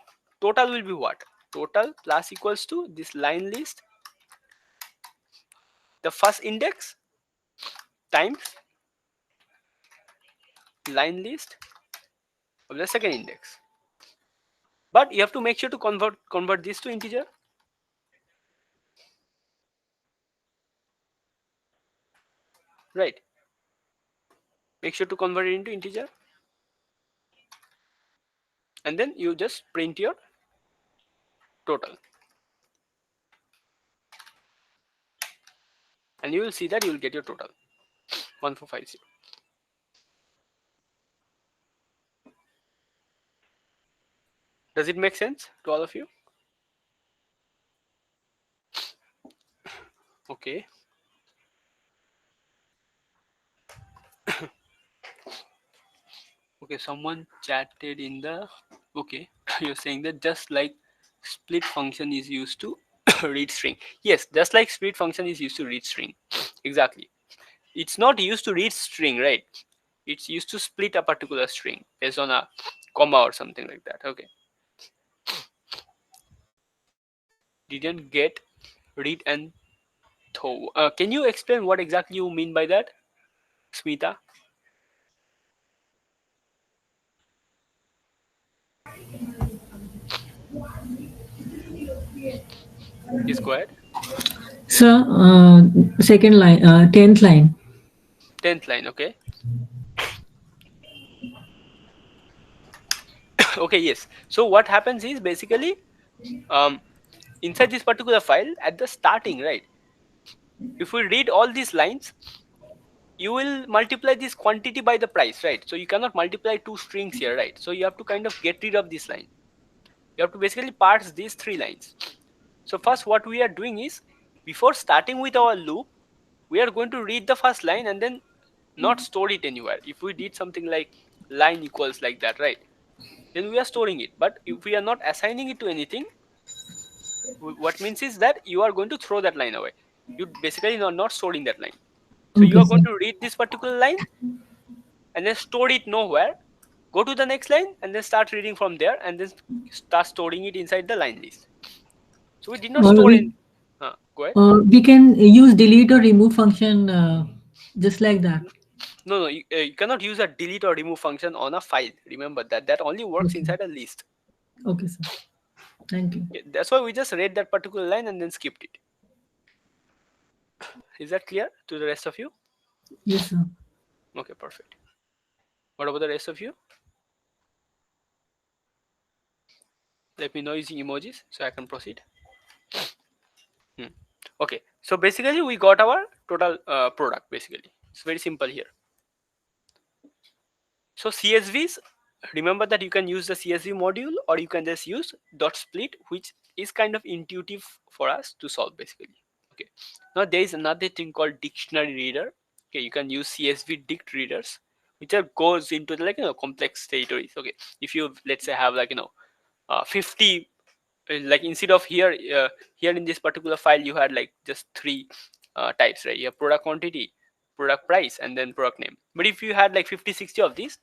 total will be what? Total plus equals to this line list, the first index times line list of the second index. But you have to make sure to convert this to integer. right? Make sure to convert it into integer, and then you just print your total, and you will see that you will get your total 1450. Does it make sense to all of you? Okay. Okay, someone chatted in the, okay, you're saying that just like split function is used to read string. Yes, just like split function is used to read string. Exactly. It's not used to read string, right? It's used to split a particular string based on a comma or something like that. Okay. Didn't get read and throw. Can you explain what exactly you mean by that, Smita? Please go ahead. Sir, second line, 10th line. 10th line, okay. Okay, yes. So what happens is basically inside this particular file at the starting, right? If we read all these lines, you will multiply this quantity by the price, right? So you cannot multiply two strings here, right? So you have to kind of get rid of this line. You have to basically parse these three lines. So first what we are doing is, before starting with our loop, we are going to read the first line and then not store it anywhere. If we did something like line equals like that, right, then we are storing it. But if we are not assigning it to anything, what means is that you are going to throw that line away. You basically are not storing that line. So you Okay, are going sir. to read this particular line and then store it nowhere. Go to the next line and then start reading from there, and then start storing it inside the line list. So we did not Or store we, in. Go ahead. we can use delete or remove function just like that. No, you cannot use a delete or remove function on a file. Remember that. That only works Okay. inside a list. Okay, sir. Thank you. Okay, that's why we just read that particular line and then skipped it. Is that clear to the rest of you? Yes, sir. Okay, perfect. What about the rest of you? Let me know using emojis so I can proceed. Okay, so basically we got our total product. Basically, it's very simple here. So CSVs, remember that you can use the CSV module or you can just use dot split, which is kind of intuitive for us to solve basically. Okay, now there is another thing called dictionary reader. Okay, you can use CSV dict readers, which are goes into the, like, complex territories. Okay, if you, let's say, have, like, 50, like instead of here here in this particular file you had like just three types, right? You have product quantity, product price, and then product name. But if you had like 50, 60 of these,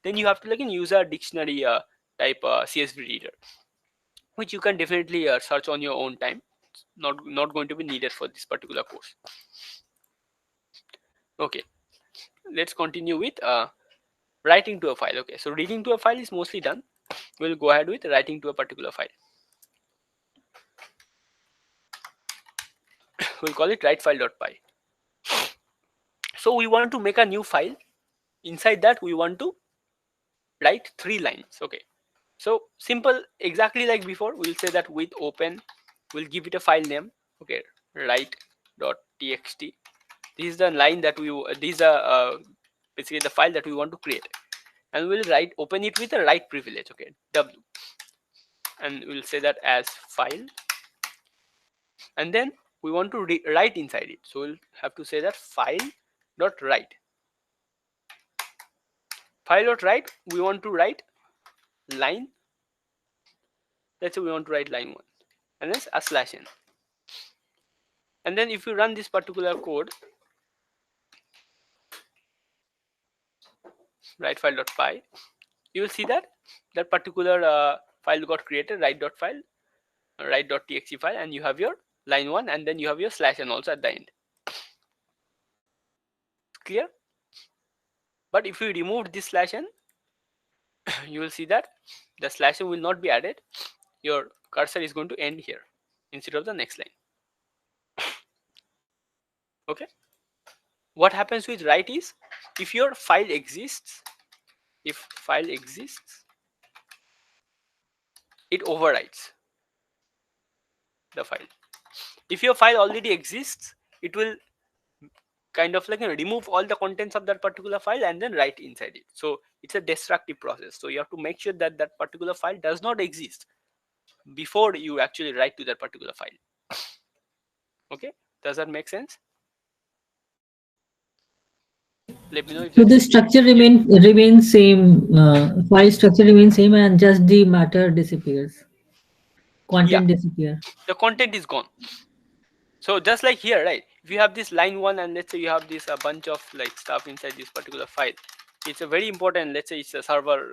then you have to, like, use a dictionary type CSV reader, which you can definitely search on your own time. It's not going to be needed for this particular course. Okay, let's continue with writing to a file. Okay, so reading to a file is mostly done. We'll go ahead with writing to a particular file. We'll call it write file.py. So we want to make a new file. Inside that we want to write 3 lines. Okay, so simple, exactly like before. We'll say that with open, we'll give it a file name. Okay, write.txt. This is the line that we, these are basically the file that we want to create, and we'll open it with a write privilege. Okay, w, and we'll say that as file, and then we want to write inside it, so we'll have to say that file.write. File.write, we want to write line, let's say we want to write line 1, and then a /n. And then if you run this particular code, write file.py, you will see that that particular file got created, write.file, write.txt file, and you have your line 1, and then you have your /n also at the end. Clear? But if you remove this /n, you will see that the /n will not be added. Your cursor is going to end here instead of the next line. Okay, what happens with write is, if your file exists, it overwrites the file. If your file already exists, it will kind of like, remove all the contents of that particular file and then write inside it. So it's a destructive process. So you have to make sure that that particular file does not exist before you actually write to that particular file. Okay, does that make sense? Let me know if So the that's structure remains same. File structure remains same, and just the matter disappears. Content disappear. the content is gone. So just like here, right, if you have this line 1 and let's say you have this a bunch of like stuff inside this particular file, it's a very important, let's say it's a server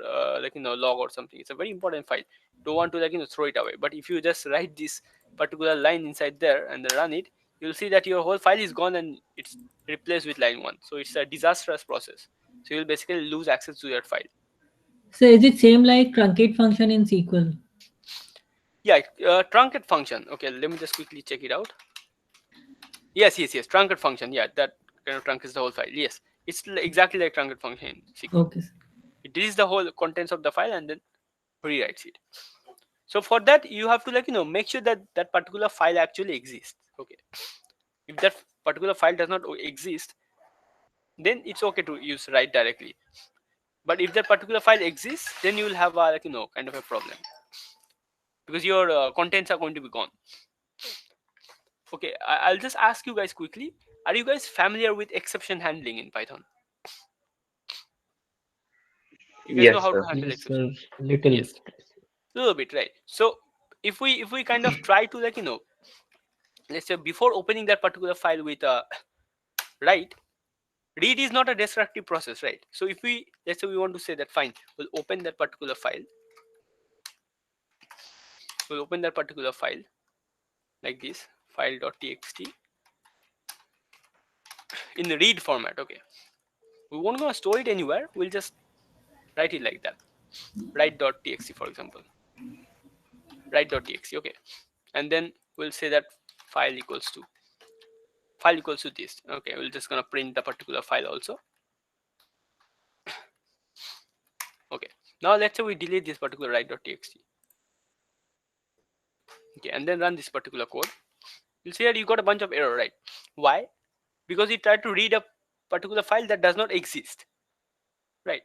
log or something, it's a very important file, don't want to throw it away. But if you just write this particular line inside there and then run it, you'll see that your whole file is gone and it's replaced with line 1. So it's a disastrous process. So you'll basically lose access to your file. So is it same like truncate function in SQL? Yeah, truncate function. Okay, let me just quickly check it out. Yes, truncate function. Yeah, that kind of truncates the whole file. Yes, it's exactly like truncate function in SQL. Okay. It deletes the whole contents of the file and then rewrites it. So for that, you have to make sure that that particular file actually exists. Okay, if that particular file does not exist, then it's okay to use write directly. But if that particular file exists, then you will have a kind of a problem, because your contents are going to be gone. Okay, I'll just ask you guys quickly, are you guys familiar with exception handling in Python? You guys know Yes, how to sir. handle Yes, sir. exceptions? Little. Yes, a little bit, right? So if we kind of try to let's say before opening that particular file with a write, read is not a destructive process, right? So if we, let's say we want to say that fine, we'll open that particular file, like this, file.txt in the read format. Okay, we won't gonna store it anywhere, we'll just write it like that, write.txt, for example, write.txt. Okay, and then we'll say that file equals to this. Okay, we're just gonna print the particular file also. Okay, now let's say we delete this particular write.txt. Okay, and then run this particular code. You'll see that you got a bunch of error, right? Why? Because you tried to read a particular file that does not exist, right?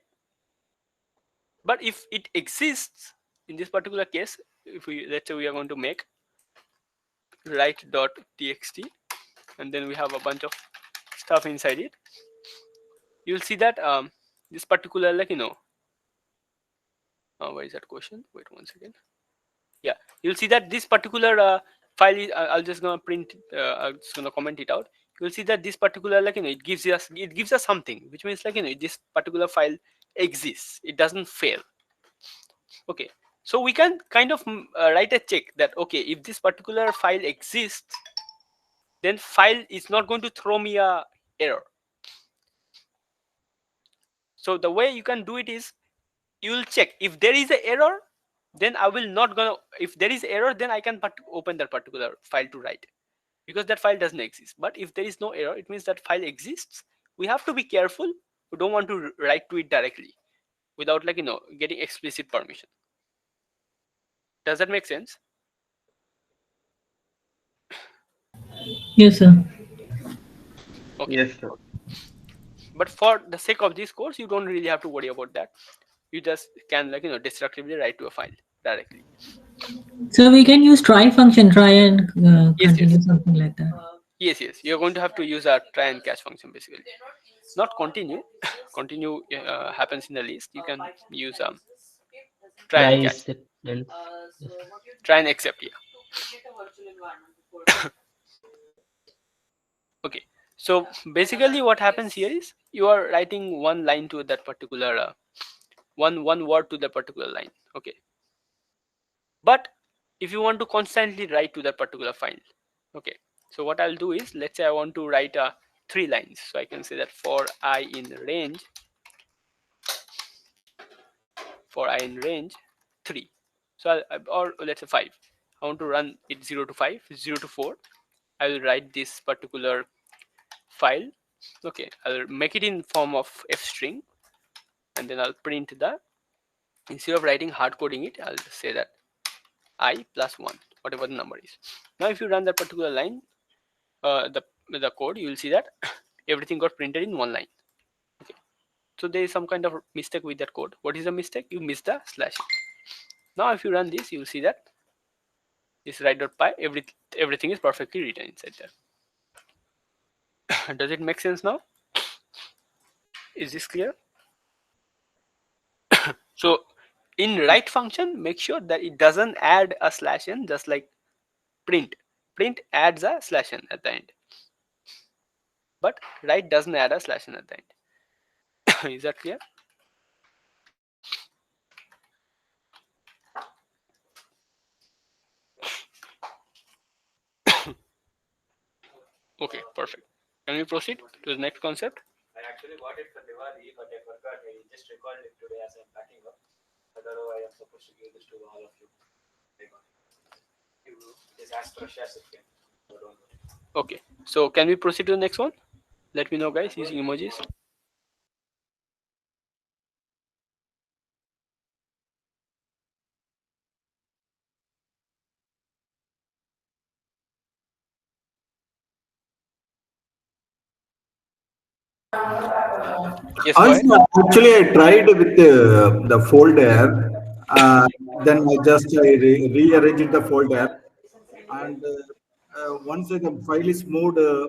But if it exists, in this particular case, if we, let's say we are going to make write.txt and then we have a bunch of stuff inside it, you'll see that this particular where is that question? Wait one second. Yeah, you'll see that this particular file is, I'll just gonna print, I'm just gonna comment it out. You'll see that this particular it gives us something, which means this particular file exists, it doesn't fail. Okay, so we can kind of write a check that okay, if this particular file exists, then file is not going to throw me a error. So the way you can do it is, you will check if there is an error, then I will not gonna, if there is error, then I can open that particular file to write, because that file doesn't exist. But if there is no error, it means that file exists. We have to be careful, we don't want to write to it directly without getting explicit permission. Does that make sense? Yes, sir. Okay. Yes, sir. But for the sake of this course, you don't really have to worry about that. You just can destructively write to a file directly. So we can use try function, try and Yes, continue something like that. Yes, you're going to have to use a try and catch function basically. Not continue. Continue happens in the list. You can use try and catch. Acceptance. Yes. Try and accept, yeah. Okay, so basically what happens here is you are writing one line to that particular one word to that particular line. Okay, but if you want to constantly write to that particular file, okay, so what I'll do is, let's say I want to write 3 lines, so I can say that for I in range 3, so or let's say 5, I want to run it 0 to 5, 0 to 4. I will write this particular file Okay, I'll make it in form of f string, and then I'll print the, instead of writing hard coding it, I'll just say that I plus 1, whatever the number is. Now if you run that particular line, the code, you will see that everything got printed in one line. Okay, so there is some kind of mistake with that code. What is the mistake? You missed the slash. Now if you run this, you will see that this write.py, everything is perfectly written inside there. Does it make sense now? Is this clear? So in write function, make sure that it doesn't add a slash n, just like print. Print adds a slash n at the end, but write doesn't add a slash n at the end. Is that clear? Okay, perfect. Can we proceed to the next concept? I actually got it for Diwali, but I forgot. I just recalled it today as I'm packing up. Otherwise, I'm supposed to give this to all of you. You just ask for a share certificate. So don't worry. Okay, so can we proceed to the next one? Let me know, guys, using emojis. Yes, go ahead. Also, actually, I tried with the folder. Then I rearranged the folder, and once the file is moved other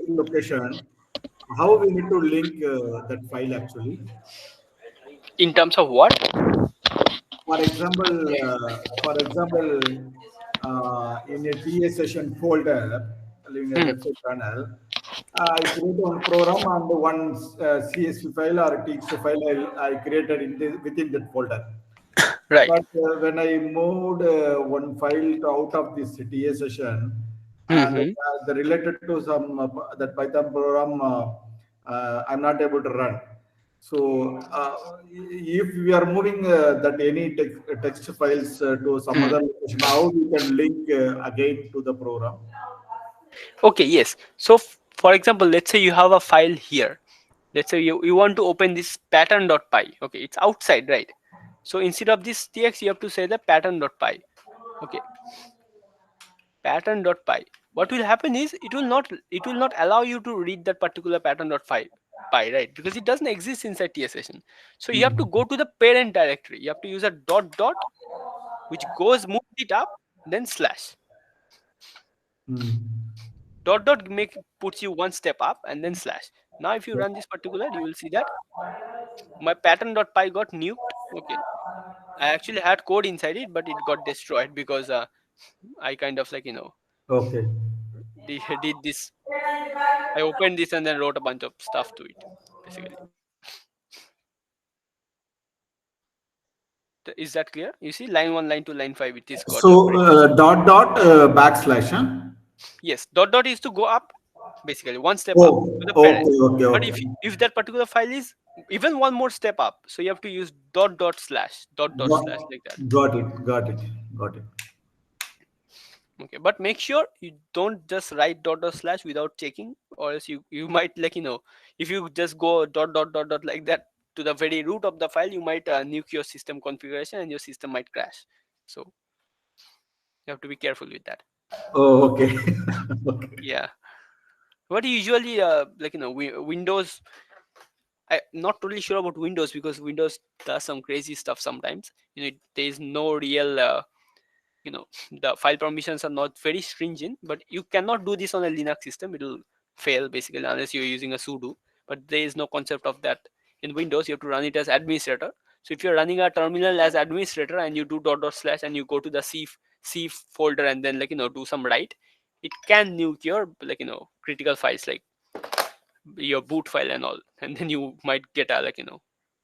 location, how we need to link that file actually? In terms of what? For example, in a TA session folder in a website panel, I create one program and one CSV file or TXT file I created within that folder. Right. But when I moved one file out of this TA session, and the related to some that Python program, I'm not able to run. So if we are moving that any text files to some other location, how we can link again to the program? Okay, yes. So for example, let's say you have a file here. Let's say you want to open this pattern.py. Okay, it's outside, right? So instead of this tx, you have to say the pattern.py. Okay, pattern.py. What will happen is it will not allow you to read that particular pattern.py, right? Because it doesn't exist inside TS session. So you have to go to the parent directory. You have to use a dot, which goes, move it up, then slash. Dot puts you one step up, and then slash. Now if you run this particular, you will see that my pattern.py got nuked. Okay, I actually had code inside it, but it got destroyed because I kind of Okay. did this. I opened this and then wrote a bunch of stuff to it, basically. Is that clear? You see, line 1, line 2, line 5, it is got. So dot backslash, huh? Yes, dot is to go up, basically one step up to the parent. Okay. But if that particular file is even one more step up, so you have to use dot slash like that. Got it. Okay, but make sure you don't just write dot slash without checking, or else you might if you just go dot like that to the very root of the file, you might nuke your system configuration and your system might crash. So you have to be careful with that. Oh, okay. Okay. Yeah. What usually Windows, I'm not totally sure about Windows, because Windows does some crazy stuff sometimes. There is no real the file permissions are not very stringent, but you cannot do this on a Linux system. It will fail basically unless you're using a sudo, but there is no concept of that in Windows. You have to run it as administrator. So if you're running a terminal as administrator and you do dot slash and you go to the C folder and then do some write, it can nuke your critical files like your boot file and all, and then you might get a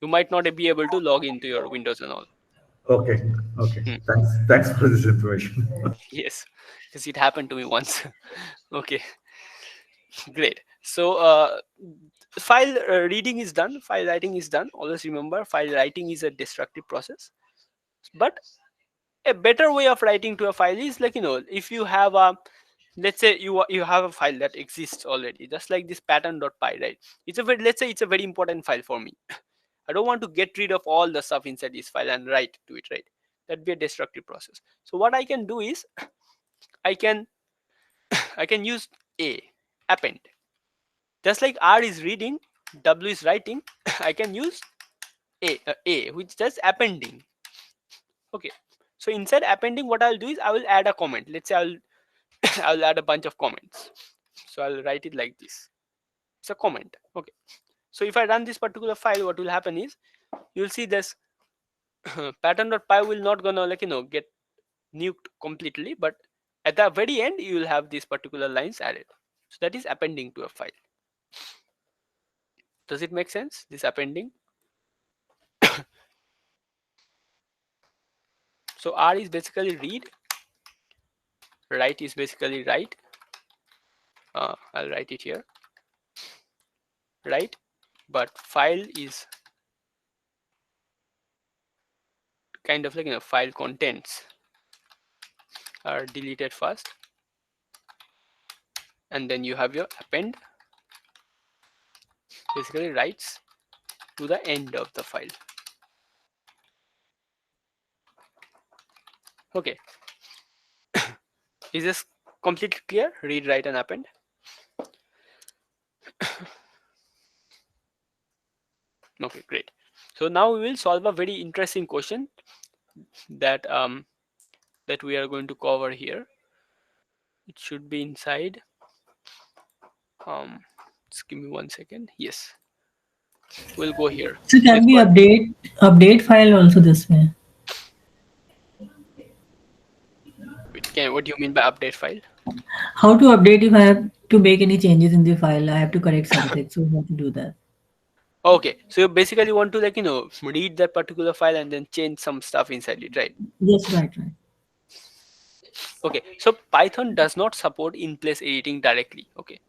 you might not be able to log into your Windows and all. Okay. Thanks for this information. Yes, because it happened to me once. Okay, great. So file reading is done, file writing is done. Always remember, file writing is a destructive process, but a better way of writing to a file is if you have a let's say you have a file that exists already, just like this pattern.py, right? It's a very, let's say it's a very important file for me. I don't want to get rid of all the stuff inside this file and write to it, right? That'd be a destructive process. So what I can do is I can use append. Just like R is reading, W is writing, I can use a which does appending. Okay, so inside appending, what I'll do is I will add a comment. Let's say I'll add a bunch of comments. So I'll write it like this. It's a comment. Okay, so if I run this particular file, what will happen is you'll see this pattern.py will not gonna get nuked completely, but at the very end you will have these particular lines added. So that is appending to a file. Does it make sense, this appending? So R is basically read, write is basically write. I'll write it here, write, but file is kind of file contents are deleted first, and then you have your append, basically writes to the end of the file. Okay, is this completely clear? Read, write, and append. Okay, great. So now we will solve a very interesting question that that we are going to cover here. It should be inside. Just give me 1 second. Yes, we'll go here. So can we update file also this way? What do you mean by update file? How to update if I have to make any changes in the file? I have to correct something. So how to do that? Okay, so you basically want to read that particular file and then change some stuff inside it, right? Yes, right. Okay, so Python does not support in-place editing directly. Okay,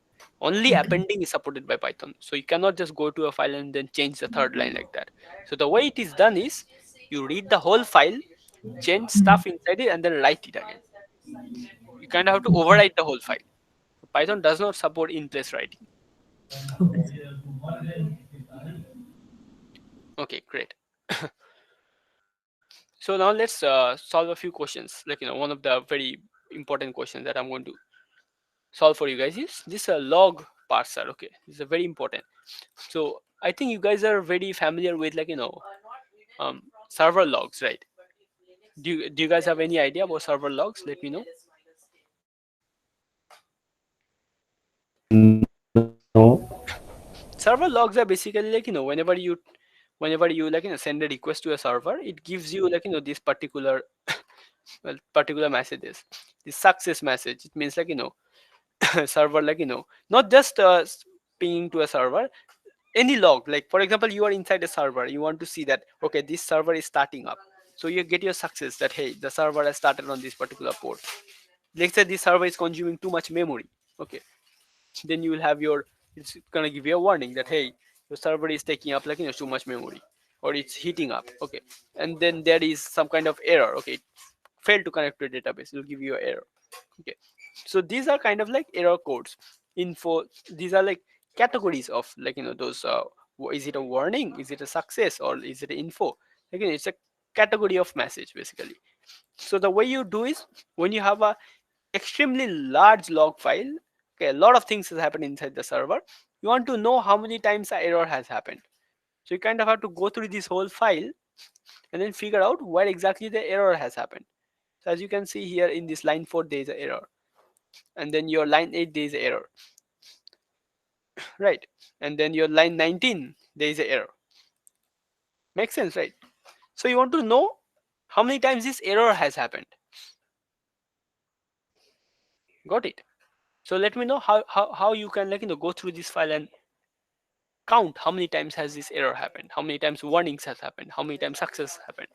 only appending is supported by Python. So you cannot just go to a file and then change the third line like that. So the way it is done is you read the whole file, change stuff inside it, and then write it again. You kind of have to overwrite the whole file. Python does not support in-place writing. Okay, great. So now let's solve a few questions. One of the very important questions that I'm going to solve for you guys is this log parser. Okay, this is very important. So I think you guys are very familiar with server logs, right? Do you guys have any idea about server logs? Let me know. No. Server logs are basically whenever you send a request to a server, it gives you this particular particular messages. This success message, it means server not just pinging to a server, any log. Like for example, you are inside a server, you want to see that okay, this server is starting up, so you get your success that hey, the server has started on this particular port. Let's say this server is consuming too much memory. Okay, then you will have it's gonna give you a warning that hey, your server is taking up too much memory, or it's heating up. Okay, and then there is some kind of error. Okay, it failed to connect to a database, it will give you an error. Okay, so these are kind of error codes, info. These are categories of those is it a warning, is it a success, or is it an info? Again, it's a category of message basically. So the way you do is when you have a extremely large log file, okay, a lot of things has happened inside the server, you want to know how many times an error has happened. So you kind of have to go through this whole file and then figure out where exactly the error has happened. So as you can see here in this line 4 there is an error, and then your line 8 there is an error, right? And then your line 19 there is an error. Makes sense, right? So you want to know how many times this error has happened. Got it? So let me know how you can go through this file and count how many times has this error happened, how many times warnings has happened, how many times success happened.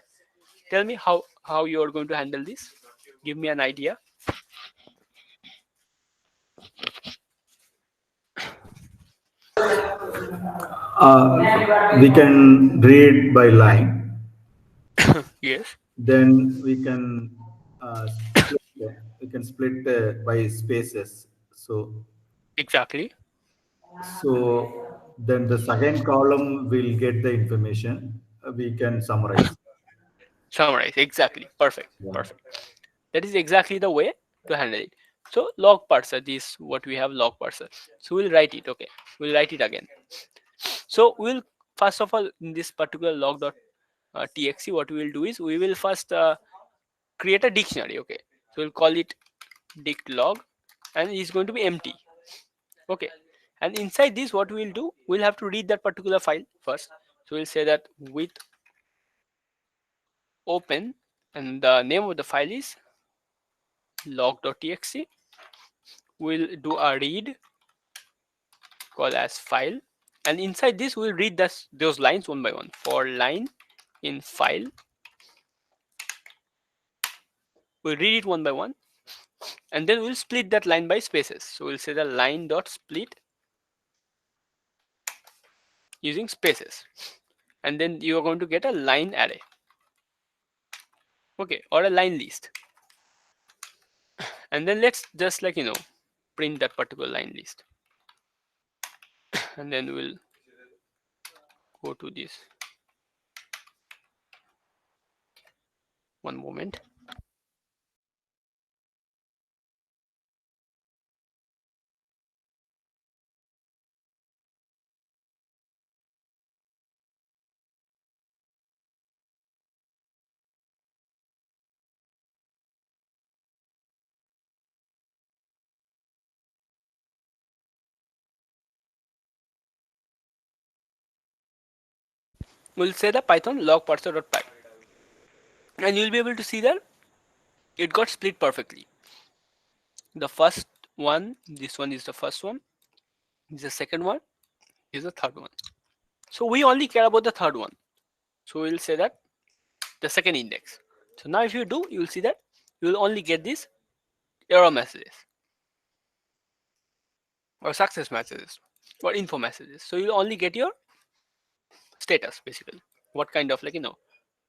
Tell me how you are going to handle this. Give me an idea. We can read by line. Yes. Then we can can split by spaces. So Exactly. then the second column will get the information. We can summarize. Summarize. Exactly. Perfect. Yeah. Perfect. That is exactly the way to handle it. So log parser, this what we have log parser. So we'll write it. Okay. We'll write it again. So we'll first of all in this particular log.txt, what we will do is we will first create a dictionary. Okay. So we'll call it dict log, and it's going to be empty. Okay. And inside this, what we'll do, we'll have to read that particular file first. So we'll say that with open, and the name of the file is log.txt. We'll do a read called as file, and inside this we'll read those lines one by one. For line in file, we'll read it one by one, and then we'll split that line by spaces. So we'll say the line dot split using spaces, and then you are going to get a line array. Okay, or a line list. And then let's just print that particular line list, and then we'll go to this. One moment. We'll say the python log parser.py, and you'll be able to see that it got split perfectly. The first one, this one is the first one, this is the second one, this is the third one. So we only care about the third one. So we'll say that the second index. So now if you do, you will see that you will only get these error messages or success messages or info messages. So you'll only get your status, basically. What kind of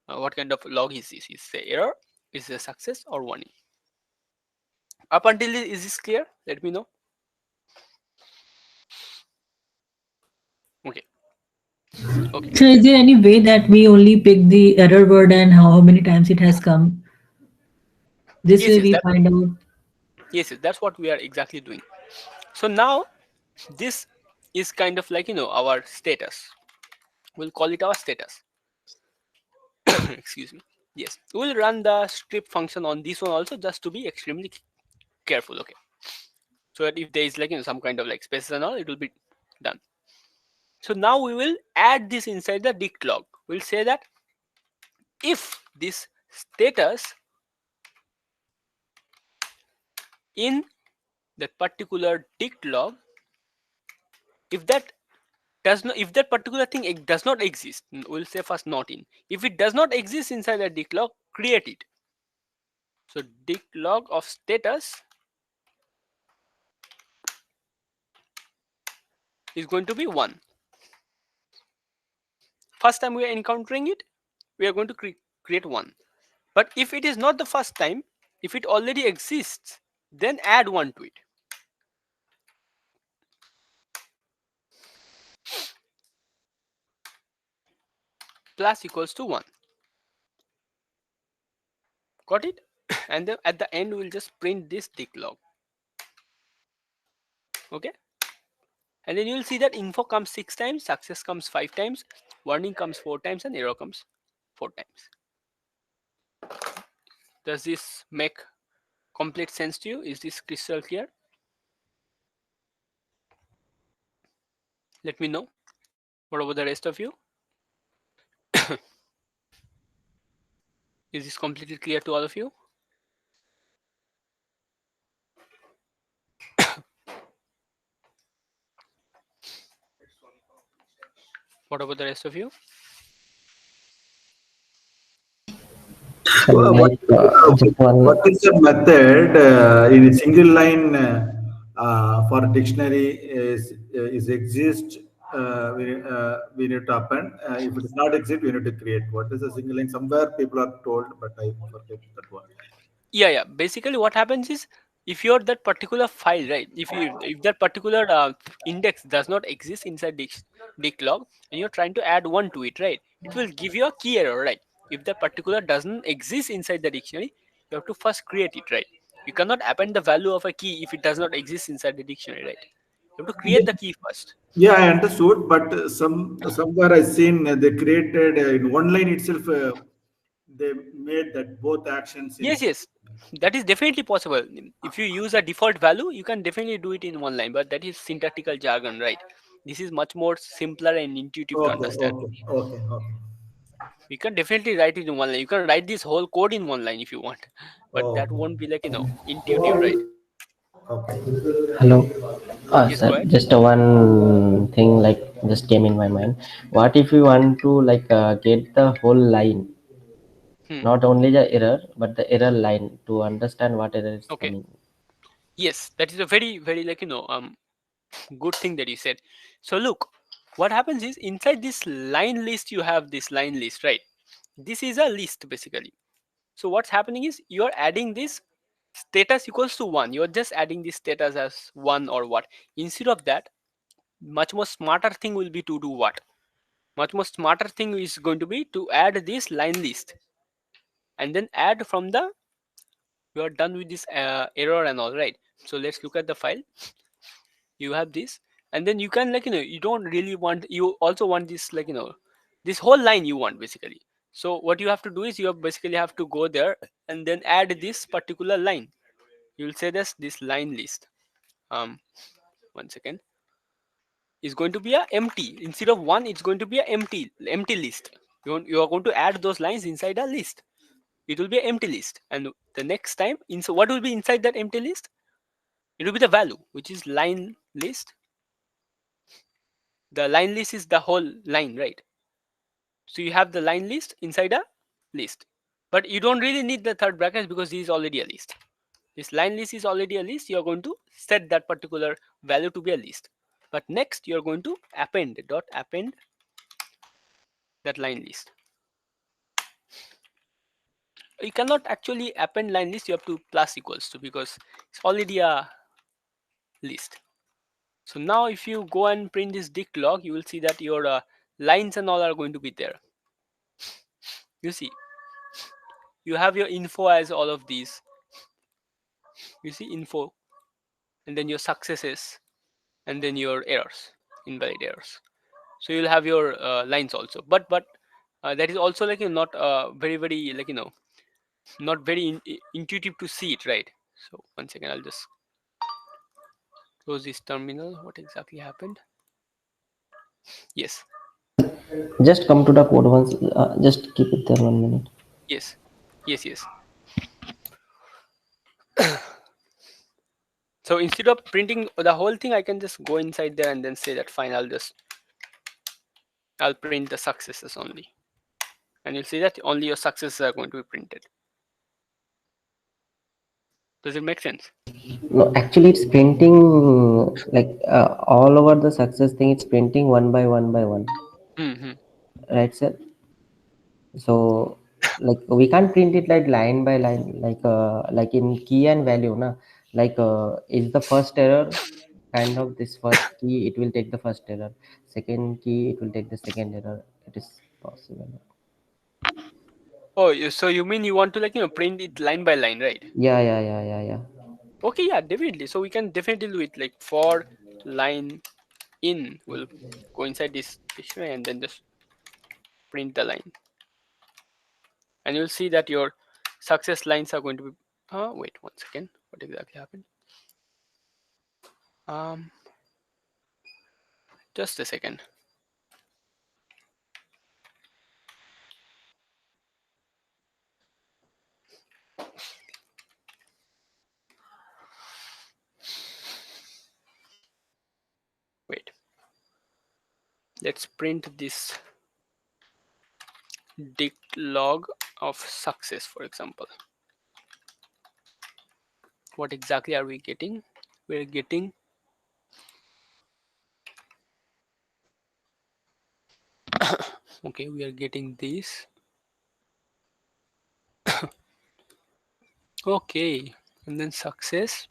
what kind of log is this? Is it error, is it a success, or warning? Up until this, is this clear? Let me know. Okay. Okay. So is there any way that we only pick the error word and how many times it has come? This Yes, way yes, we find out. Yes, yes, that's what we are exactly doing. So now this is kind of our status. We'll call it our status. Excuse me. Yes, we'll run the strip function on this one also, just to be extremely careful. Okay, so that if there is some kind of spaces and all, it will be done. So now we will add this inside the dict log. We'll say that if this status in that particular dict log, if that particular thing does not exist, we'll say first not in. If it does not exist inside the dict log, create it. So dict log of status is going to be 1. First time we are encountering it, we are going to create 1. But if it is not the first time, if it already exists, then add 1 to it. Plus equals to 1. Got it? And then at the end, we'll just print this dict log. Okay? And then you'll see that info comes 6 times, success comes 5 times, warning comes 4 times, and error comes 4 times. Does this make complete sense to you? Is this crystal clear? Let me know. What about the rest of you? Is this completely clear to all of you? What about the rest of you? What is the method in a single line for dictionary is exist? We need to append. If it does not exist, we need to create. What is a single line? Somewhere people are told, but I forget that one. Yeah. Basically, what happens is, if you're that particular file, right? If that particular index does not exist inside dict log, and you're trying to add one to it, right? It will give you a key error, right? If that particular doesn't exist inside the dictionary, you have to first create it, right? You cannot append the value of a key if it does not exist inside the dictionary, right? You have to create the key first. Yeah, I understood, but somewhere I seen they created in one line itself. They made that both actions in. Yes. That is definitely possible. If you use a default value, you can definitely do it in one line, but that is syntactical jargon, right? This is much more simpler and intuitive to Okay, understand. okay, okay, okay. You can definitely write it in one line. You can write this whole code in one line if you want, but that Oh, won't be like, intuitive, right? okay. Hello, Yes, sir. go ahead. Just one thing like just came in my mind. What if we want to like get the whole line, Hmm. not only the error, but the error line to understand what error is Okay. coming? Yes, that is a very, very like, good thing that you said. So look, what happens is, inside this line list, you have this line list, right? This is a list basically. So what's happening is, you're adding this status equals to 1. You're just adding this status as 1 or what. Instead of that, much more smarter thing will be to do what? Much more smarter thing is going to be to add this line list, and then add from the, you are done with this error and all, right? So let's look at the file. You have this, and then you can, like, you don't really want, you also want this, like, this whole line you want basically. So what you have to do is, you basically have to go there and then add this particular line. You'll say this line list, um 1 second, is going to be a empty. Instead of one, it's going to be a empty list. You are going to add those lines inside a list. It will be an empty list, and the next time, what will be inside that empty list? It will be the value, which is line list. The line list is the whole line, right? So you have the line list inside a list, but you don't really need the third bracket, because this is already a list. This line list is already a list. You are going to set that particular value to be a list, but next you are going to append that line list. You cannot actually append line list. You have to plus equals to, because it's already a list. So now if you go and print this dict log, you will see that your lines and all are going to be there. You see, you have your info as all of these. You see info, and then your successes, and then your errors, invalid errors. So you'll have your lines also, but that is also, like, not very, very, like, not very intuitive to see it, right? So 1 second, I'll just close this terminal. What exactly happened? Yes. Just come to the code once. Just keep it there 1 minute. Yes. So instead of printing the whole thing, I can just go inside there and then say that fine, I'll print the successes only, and you'll see that only your successes are going to be printed. Does it make sense? No, actually, it's printing like all over the success thing. It's printing one by one by one, right, sir? So like we can't print it like line by line, like in key and value, na? Like is the first error kind of this first key? It will take the first error. Second key, it will take the second error. It is possible. Oh, so you mean you want to, like, print it line by line, right? Yeah. Okay, yeah, definitely. So we can definitely do it, like, for line in will go inside this dictionary and then just print the line, and you'll see that your success lines are going to be, wait 1 second, what exactly happened? Just a second. Wait, let's print this dict log of success, for example. What exactly are we getting? We're getting okay, we are getting this. Okay, and then success.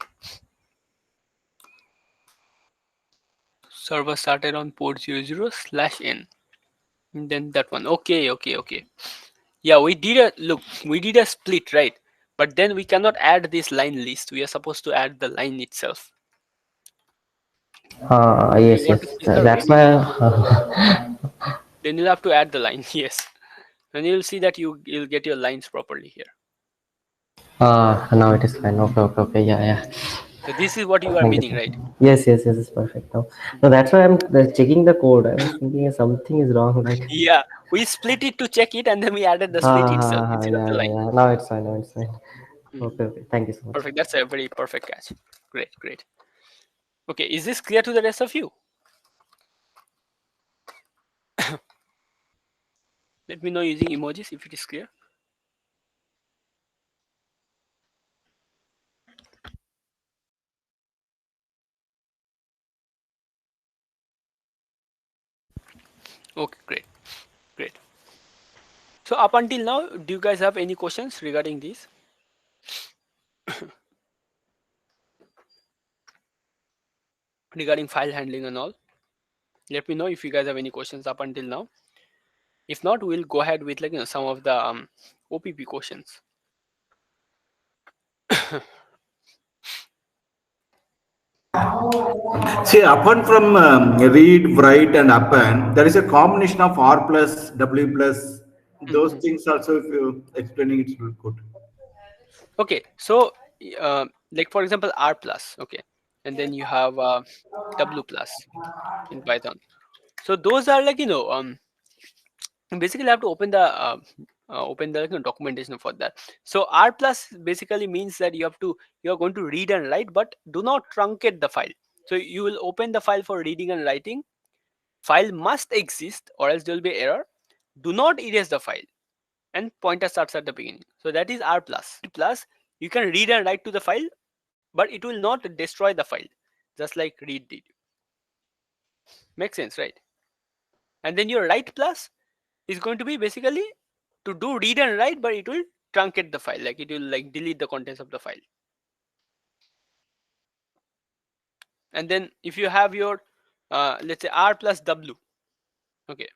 Server started on port 00/n. And then that one. Okay. Yeah, we did a split, right? But then we cannot add this line list. We are supposed to add the line itself. Yes, You yes. want to preserve That's it, why. then you'll have to add the line. Yes. And you'll see that you'll get your lines properly here. Now it is fine. Okay. Yeah. So this is what you are Thank meaning, you. right? Yes, it's perfect now. No, that's why I'm checking the code. I was thinking something is wrong, right? Yeah, we split it to check it, and then we added the split itself instead of the line. Yeah. Now it's fine. Hmm. Okay. Thank you so much. Perfect. That's a very perfect catch. Great. Okay, is this clear to the rest of you? Let me know using emojis if it is clear. Okay, great. So up until now, do you guys have any questions regarding this? Regarding file handling and all? Let me know if you guys have any questions up until now. If not, we'll go ahead with some of the OPP questions. See, apart from read, write, and append, there is a combination of R plus, W plus. Those things also, if you explaining, it's good. Okay, so like for example, R plus, okay, and then you have W plus in Python. So those are basically I have to open the documentation for that. So R plus basically means that you are going to read and write, but do not truncate the file. So you will open the file for reading and writing. File must exist or else there will be error. Do not erase the file, and pointer starts at the beginning. So that is R plus. Plus you can read and write to the file, but it will not destroy the file, just like read did. Makes sense, right? And then your write plus is going to be basically to do read and write, but it will truncate the file, like it will delete the contents of the file. And then if you have your let's say R plus W, okay,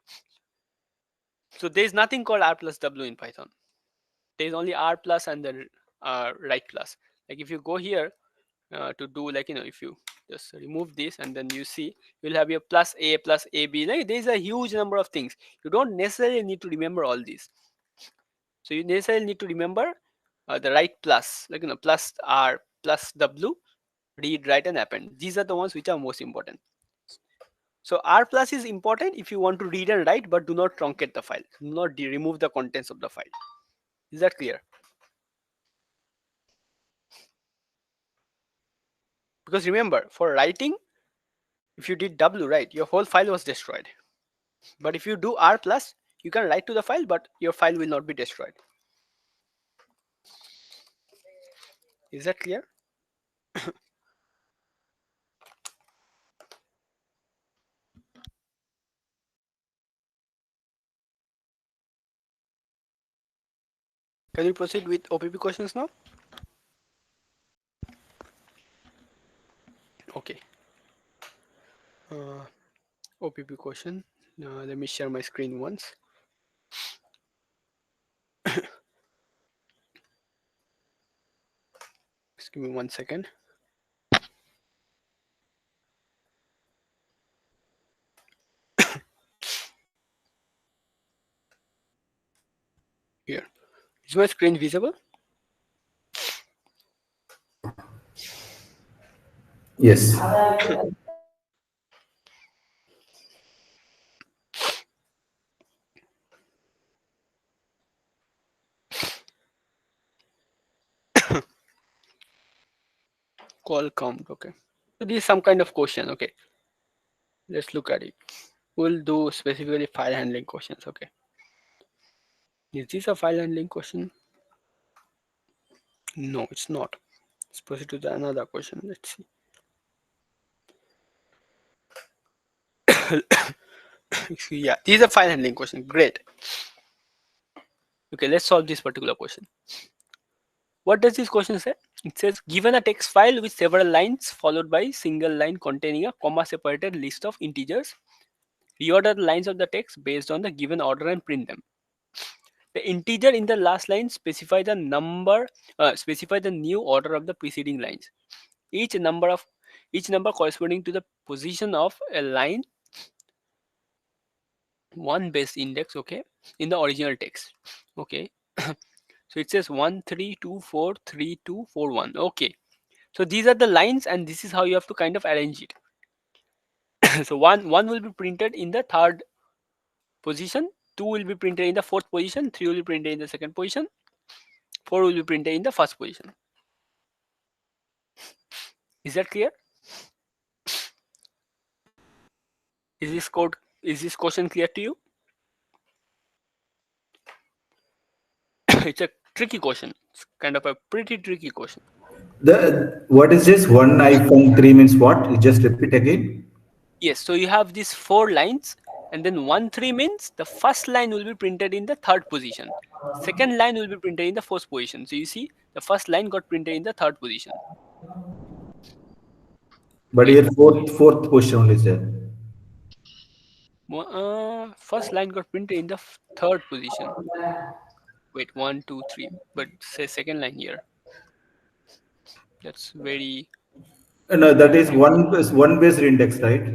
so there is nothing called R plus W in Python. There is only R plus and then write plus. Like if you go here to do if you just remove this and then you see you'll have your plus A B. There's a huge number of things. You don't necessarily need to remember all these. So you necessarily need to remember the write plus, plus R plus W, read, write, and append. These are the ones which are most important. So R plus is important if you want to read and write, but do not truncate the file. Do not remove the contents of the file. Is that clear? Because remember, for writing, if you did W, right, your whole file was destroyed. But if you do R plus, you can write to the file, but your file will not be destroyed. Is that clear? Can we proceed with OPP questions now? Okay. OPP question. Let me share my screen once. Just give me 1 second. Here. Is my screen visible? Yes. Call count. Okay. So this is some kind of question. Okay. Let's look at it. We'll do specifically file handling questions. Okay. Is this a file handling question? No, it's not. Let's proceed to another question. Let's see. Yeah, this is a file handling question. Great. Okay, let's solve this particular question. what does this question say? It says, given a text file with several lines followed by single line containing a comma separated list of integers, reorder the lines of the text based on the given order and print them. The integer in the last line specify the new order of the preceding lines. Each number corresponding to the position of a line, one base index, okay, in the original text. Okay. So it says 1 3 2 4 3 2 4 1. Okay, so these are the lines and this is how you have to kind of arrange it. So one will be printed in the third position, 2 will be printed in the fourth position, 3 will be printed in the second position, 4 will be printed in the first position. Is that clear? Is this question clear to you? It's a tricky question. It's kind of a pretty tricky question. What is this 1-3 means what? You just repeat again. Yes, so you have these 4 lines, and then 1 3 means the first line will be printed in the third position, second line will be printed in the fourth position. So you see the first line got printed in the third position. But here fourth position only is there. First line got printed in the third position. Wait, 1 2 3, but say second line here. That's very. No, that is one base index, right?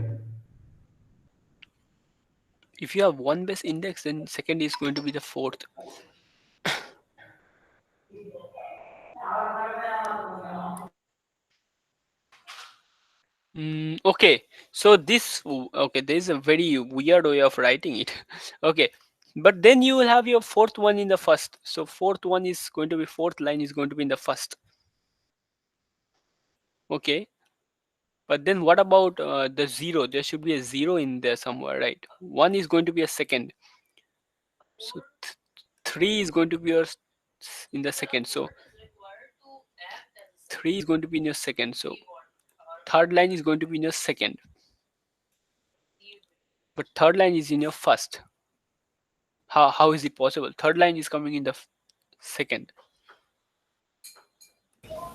If you have one base index, then second is going to be the fourth. Okay, so this, okay, there is a very weird way of writing it. Okay, but then you will have your fourth one in the first. So fourth line is going to be in the first. Okay, but then what about the 0? There should be a 0 in there somewhere, right? 1 is going to be a second. So 3 is going to be in the second. So 3 is going to be in your second. So third line is going to be in your second. But third line is in your first. How is it possible? Third line is coming in the second.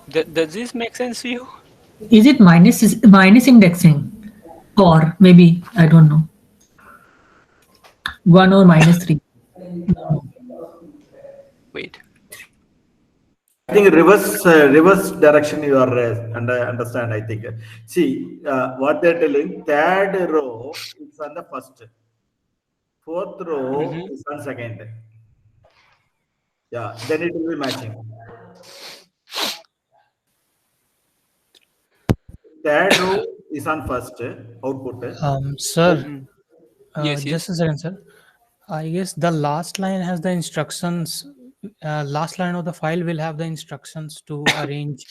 Does this make sense to you? Is it minus indexing, or maybe I don't know, 1 or -3? Wait. I think reverse direction you are understand. I think. See what they're telling. Third row is on the first. Fourth row is on second. Yeah, then it will be matching. Third row is on first output. Sir. Yes. Just a second, sir. I guess the last line has the instructions. Last line of the file will have the instructions to arrange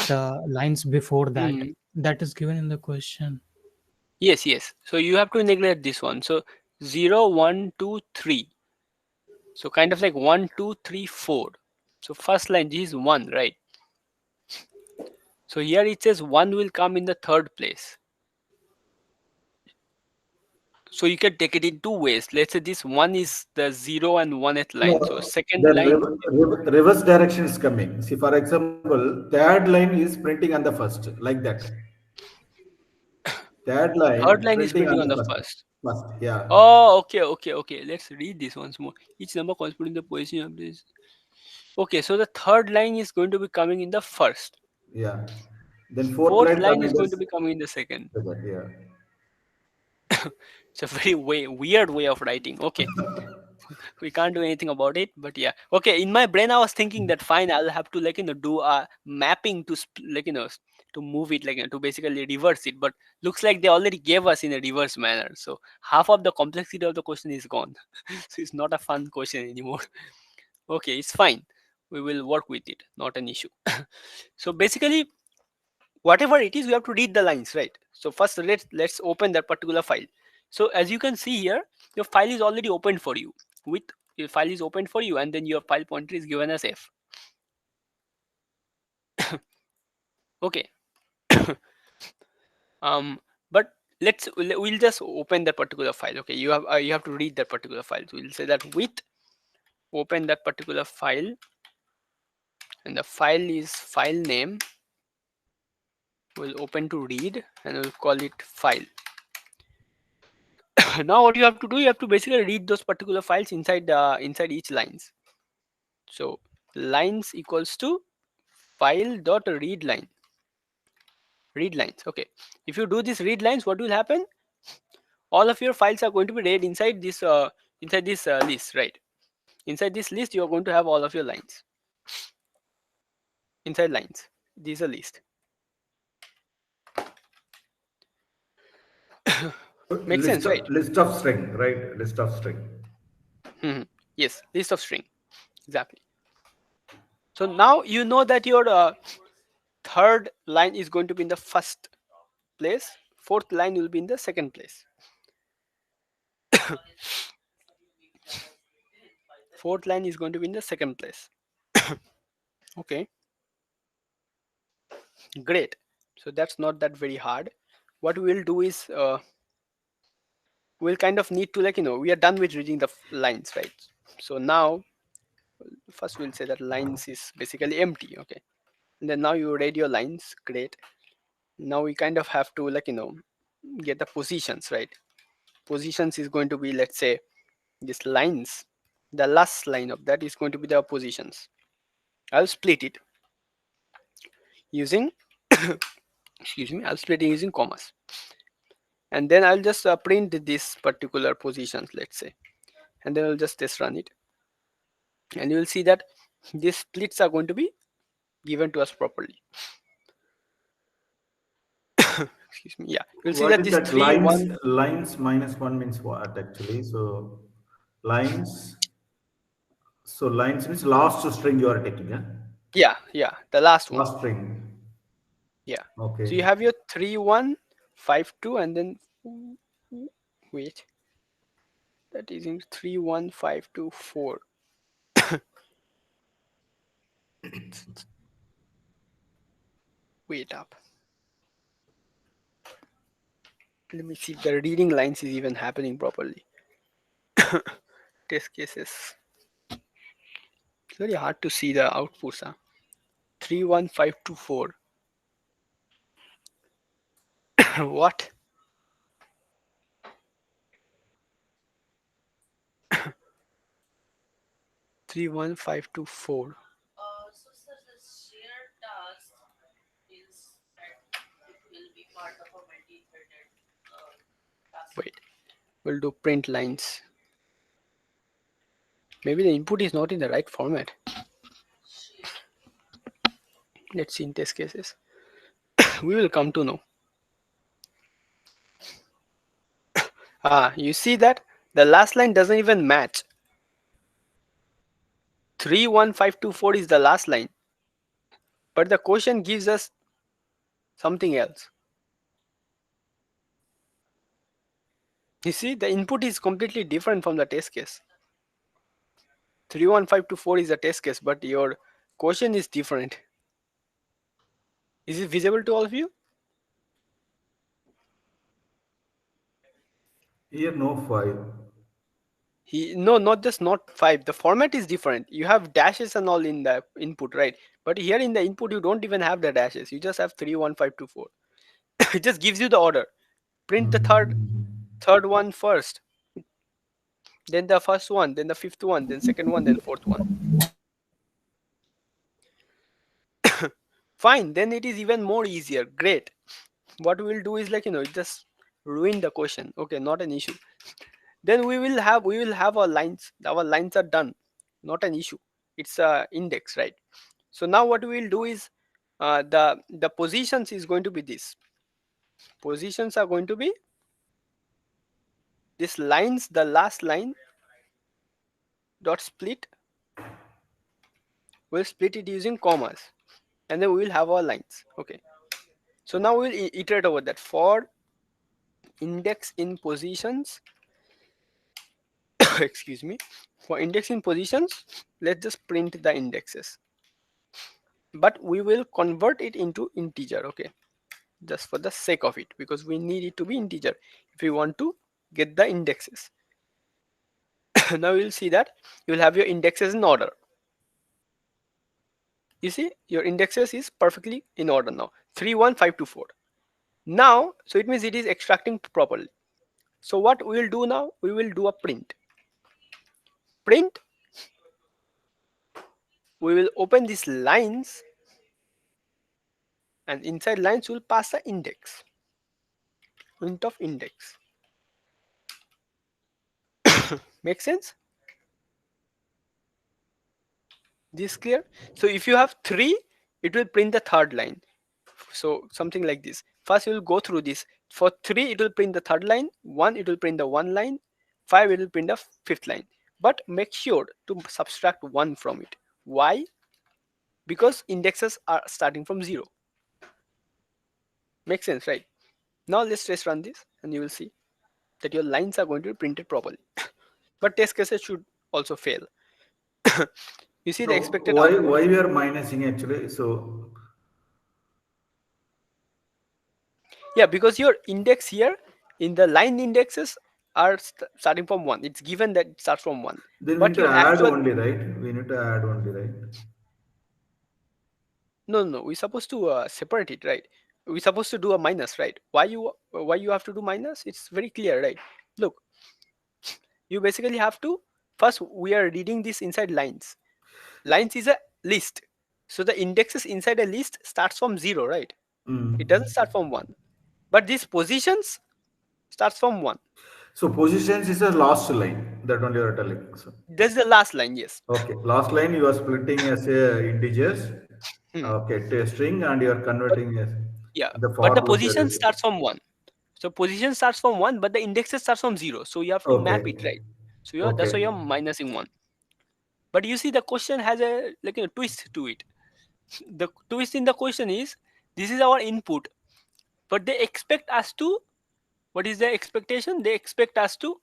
the lines before that. That is given in the question. Yes. So you have to neglect this one. So 0 1 2 3. So kind of like 1 2 3 4. So first line, this is 1, right? So here it says 1 will come in the third place. So you can take it in 2 ways. Let's say this 1 is the 0 and 1th line. No, so second the line. reverse direction is coming. See, for example, third line is printing on the first, like that. Third line is printing on the first. Yeah. Oh, okay. Let's read this once more. Each number corresponding to the position of this. Okay, so the third line is going to be coming in the first. Yeah. Then fourth line is going to be coming in the second. Yeah. It's a very weird way of writing. Okay. We can't do anything about it, but yeah. Okay, in my brain I was thinking that fine, I'll have to do a mapping to to move it, to basically reverse it, but looks like they already gave us in a reverse manner, so half of the complexity of the question is gone. So it's not a fun question anymore. Okay, it's fine, we will work with it, not an issue. So basically whatever it is, we have to read the lines, right? So first let's open that particular file. So as you can see here, your file is already opened for you. Your file is opened for you, and then your file pointer is given as F. Okay. But we'll just open that particular file. Okay, you have to read that particular file. So we'll say that with open that particular file and the file is file name. We'll open to read and we'll call it file. Now what you have to do, you have to basically read those particular files inside inside each lines. So lines equals to file dot read line. Read lines. Okay, if you do this read lines, what will happen? All of your files are going to be read inside this list, right? Inside this list you are going to have all of your lines. Inside lines, this is a list. Makes sense, right? List of string, right? List of string. Yes, list of string, exactly. So now you know that your third line is going to be in the first place, fourth line will be in the second place. Fourth line is going to be in the second place. Okay, great. So that's not that very hard. What we will do is we'll kind of need to, like, we are done with reading the lines, right? So now first we'll say that lines is basically empty. Okay, and then now you read your lines. Great. Now we kind of have to, like, get the positions, right? Positions is going to be, let's say, this lines, the last line of that is going to be the positions. I'll split it using excuse me, I'll split it using commas, and then I'll just print this particular positions, let's say, and then I'll just test run it, and you will see that these splits are going to be given to us properly. Excuse me. Yeah, you'll see that this that 3 lines, 1 lines minus 1 means what actually? So lines. So lines means last string you are taking, yeah? Yeah, the last one. Last string. Yeah. Okay. So you have your 3 1 5 2, and then wait, that is in 3 1 5 2 4. Wait up. Let me see if the reading lines is even happening properly. Test cases. It's very hard to see the outputs. 3 1 5 2 4. What? Three one five two four. So sir, the shared task is that it will be part of a multi-threaded task. Wait, we'll do print lines. Maybe the input is not in the right format. Let's see in test cases. We will come to know. You see that the last line doesn't even match. 31524 is the last line, but the question gives us something else. You see, the input is completely different from the test case. 31524 is the test case, but your question is different. Is it visible to all of you? Here no 5. No, not just not 5. The format is different. You have dashes and all in the input, right? But here in the input, you don't even have the dashes. You just have 31524. It just gives you the order. Print the third one first, then the first one, then the fifth one, then second one, then fourth one. Fine, then it is even more easier. Great. What we will do is, like, just ruin the question. Okay, not an issue. Then we will have our lines. Our lines are done. Not an issue. It's a index, right? So now what we will do is the positions is going to be this. Positions are going to be this lines, the last line dot split. We'll split it using commas, and then we will have our lines. Okay. So now we'll iterate over that. For index in positions, excuse me, for index in positions, let's just print the indexes, but we will convert it into integer. Okay, just for the sake of it, because we need it to be integer if we want to get the indexes. Now you'll see that you'll have your indexes in order. You see, your indexes is perfectly in order now. 3, 1, 5, 2, 4. Now, so it means it is extracting properly. So what we will do now? We will do a print. Print. We will open these lines, and inside lines we will pass the index. Print of index. Make sense? This clear? So if you have 3, it will print the third line. So something like this. First you will go through this. For 3 it will print the third line, 1 it will print the 1 line, 5 it will print the 5th line. But make sure to subtract 1 from it. Why? Because indexes are starting from 0. Makes sense, right? Now let's test run this and you will see that your lines are going to be printed properly. But test cases should also fail. You see the expected why output. we are minusing actually? So yeah, because your index here in the line indexes are starting from 1. It's given that it starts from 1. then we But need to your add actual only, right? We need to add only, right? no, we're supposed to separate it, right? We're supposed to do a minus, right? Why you have to do minus? It's very clear, right? Look, you basically have to first we are reading this inside lines. Lines is a list, so the indexes inside a list starts from 0, right? It doesn't start from 1, but these positions starts from 1. So positions is a last line that only you are telling. So That's the last line, yes. okay, last line you are splitting as a integers. Okay, to a string, and you are converting as yeah, the for but the loop that position is. starts from 1. So position starts from 1, but the indexes starts from 0. So you have to map Okay. it, right? So that's why Okay. you're minusing 1. But you see the question has a twist to it. The twist in the question is this is our input, but they expect us to, what is the expectation? They expect us to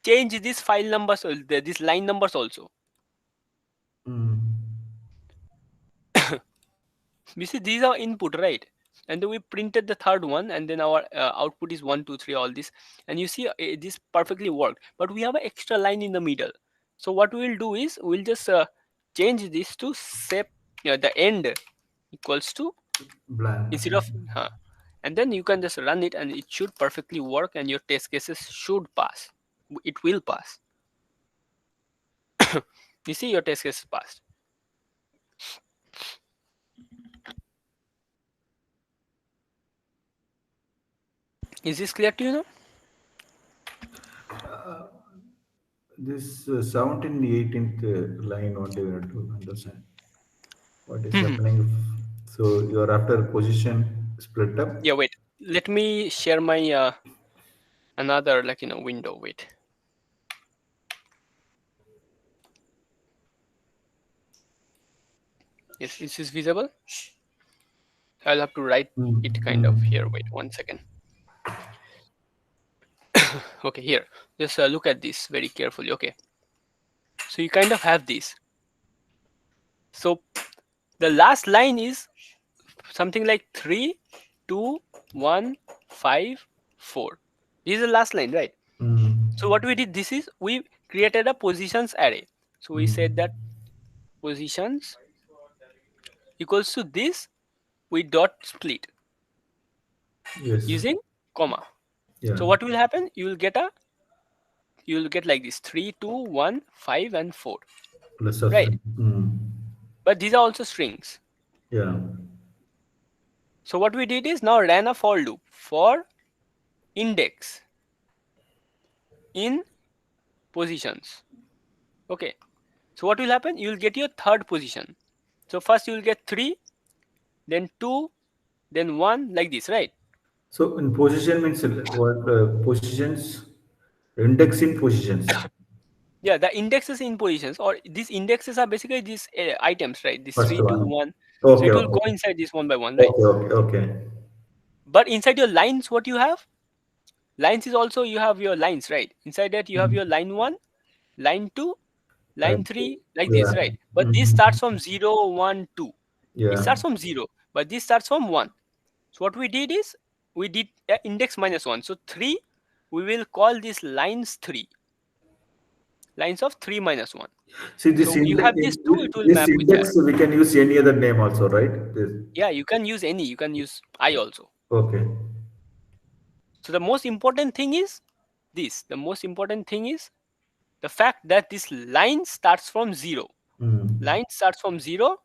change these file numbers, these line numbers also. You see, these are input, right? And then we printed the third one, and then our output is 1, 2, 3, all this. And you see, this perfectly worked. But we have an extra line in the middle. So what we'll do is we'll just change this to set the end equals to blank instead of and then you can just run it, and it should perfectly work, and your test cases should pass. It will pass. You see, your test case passed. Is this clear to you now? This 17th, 18th line only we have to understand what is happening. So you are after position split up. Yeah, wait. Let me share my another window. Wait. Is this visible? I'll have to write it kind of here. Wait 1 second. Okay, here. Just look at this very carefully. Okay. So you kind of have this. So the last line is something like 3, 2, 1, 5, 4. This is the last line, right? So what we did, this is we created a positions array. So we said that positions equals to this, we dot split using comma. So what will happen? You will get like this 3, 2, 1, 5, and 4. Right? But these are also strings. Yeah. So what we did is now ran a for loop for index in positions. Okay. So what will happen? You will get your third position. So first you will get 3, then 2, then 1, like this, right? So in position means what? Positions, index in positions. Yeah, the indexes in positions, or these indexes are basically these items, right? This First 3, 2, one. 1. Okay, So it will okay. go inside this one by one, right? Okay. But inside your lines, what you have? Lines is also you have your lines, right? Inside that you have your line 1, line 2, line 3, like this, right? But this starts from 0, 1, 2. Yeah. It starts from 0, but this starts from 1. So what we did is we did index -1. So 3, we will call this lines 3. Lines of 3 minus 1. See this So you have index. these two, it will This map with that. index we can use any other name also, right? Yeah, you can use any. You can use I also. Okay. So the most important thing is this. The most important thing is the fact that this line starts from 0. Line starts from 0.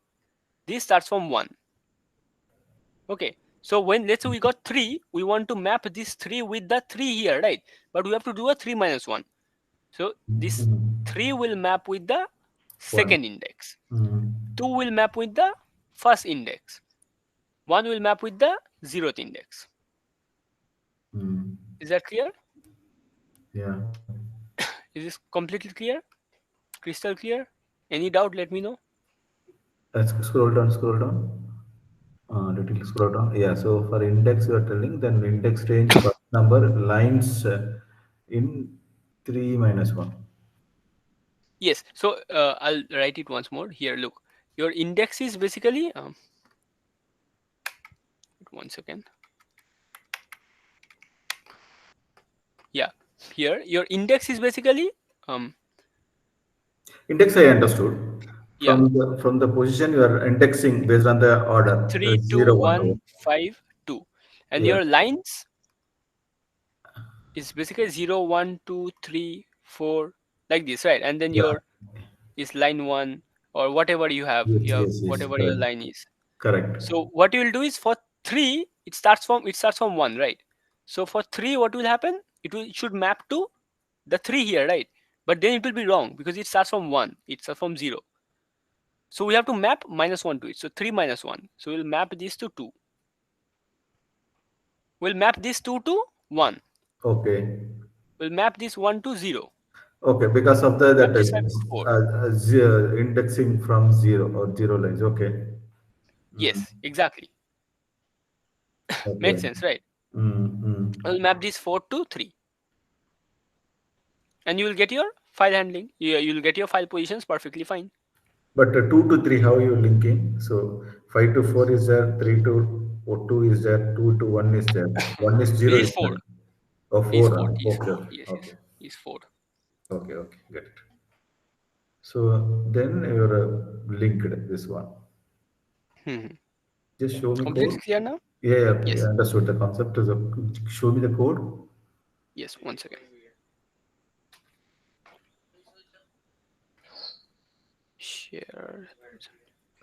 This starts from 1. Okay. So when let's say we got 3, we want to map this 3 with the 3 here, right? But we have to do a 3 minus 1. So this 3 will map with the second index. 2 will map with the first index. 1 will map with the 0th index. Is that clear? Yeah. Is this completely clear? Crystal clear? Any doubt, let me know. Let's scroll down. Little scroll down. Yeah. So for index, you are telling then index range first number lines in 3 minus 1. Yes. So I'll write it once more. Here, look. Your index is basically 1 second. Yeah. Here, your index is basically Index I understood. Yeah. From the position you are indexing based on the order. 3, 2, 0, 1, 5, 2. And Yeah. your lines is basically 0, 1, 2, 3, 4, like this, right? And then Yeah. your is line 1 or whatever you have. Yes, Whatever your line is. Correct. So what you will do is for 3, it starts from 1, right? So for 3, what will happen? It should map to the 3 here, right? But then it will be wrong because it starts from 1. It starts from 0. So we have to map -1 to it. So 3 minus 1. So we'll map this to 2. We'll map this 2 to 1. Okay. We'll map this 1 to 0. Okay, because of the Map this 5 to 4. indexing from 0 or 0 lines. Okay. Yes, exactly. Makes sense, right? We'll map this 4 to 3. And you will get your file handling. You'll get your file positions perfectly fine. But 2 to 3, how you linking? So 5 to 4 is there, 3 to 2 is there, 2 to 1 is there, 1 is 0 Is is 4. there. Oh, 4. Is 4. Okay. Yes, Okay. Is 4. Okay. Get it. So then you're linked this one. Just show me Completely code. clear now? Yeah, Yes. I understood the concept. Show me the code. Yes, 1 second. Share.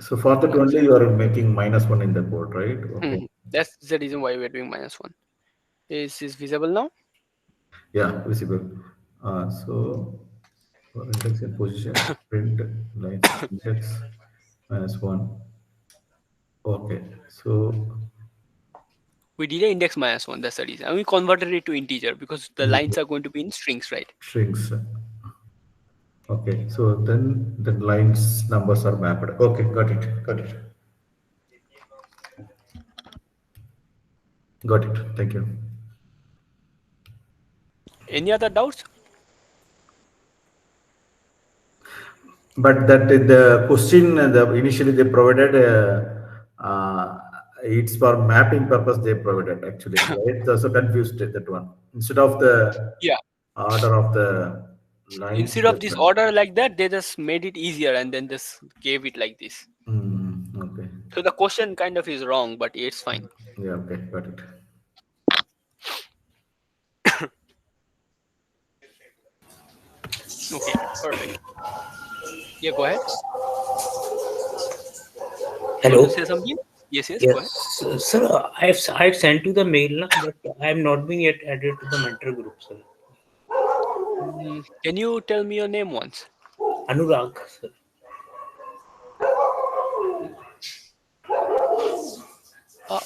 So for that only you are making -1 in the code, right? Okay. That's the reason why we're doing -1. Is this visible now? Yeah, visible. So for index and position, print lines index -1. Okay, so We did an index -1. That's the reason, and we converted it to integer because the lines are going to be in strings, right? Strings. Okay, so then the lines numbers are mapped. Okay, got it. Thank you. Any other doubts? But that the question initially they provided it's for mapping purpose they provided actually, right? So confused that one. Instead of the order of the lines. Instead of this order like that, they just made it easier and then just gave it like this. Okay. So the question kind of is wrong, but it's fine. Yeah. Okay. Got it. Okay. Perfect. Yeah. Go ahead. Hello. Say something? Yes. Go ahead. Sir, I've sent you the mail, but I have not been yet added to the mentor group, sir. Can you tell me your name once? Anurag, sir.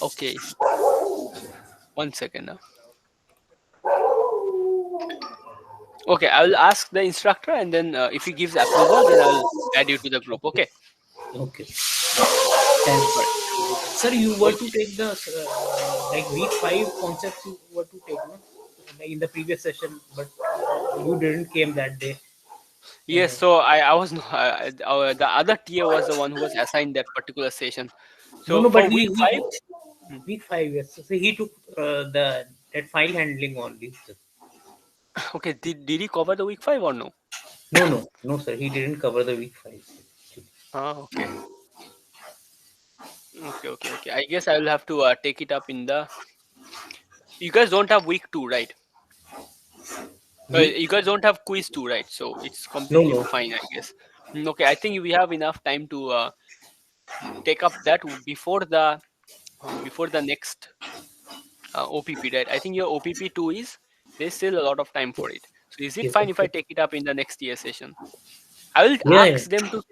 Okay. 1 second now. Okay, I will ask the instructor, and then if he gives approval, then I'll add you to the group. Okay. Okay. Sir, you were to take the like week 5 concepts. You were to take like in the previous session, but you didn't came that day. Yes, so I was the other TA was the one who was assigned that particular session. So no, but week 5. Week 5, yes. So he took that file handling only. Okay, did he cover the week 5 or no? No, sir. He didn't cover the week 5. Okay. Okay. I guess I will have to take it up in the. You guys don't have week 2, right? You guys don't have quiz 2, right? So it's completely No. fine, I guess. Okay, I think we have enough time to take up that before the next OPP, right? I think your OPP 2 there's still a lot of time for it. So is it Yes, fine if I okay. take it up in the next TA session? I will Yeah. ask them to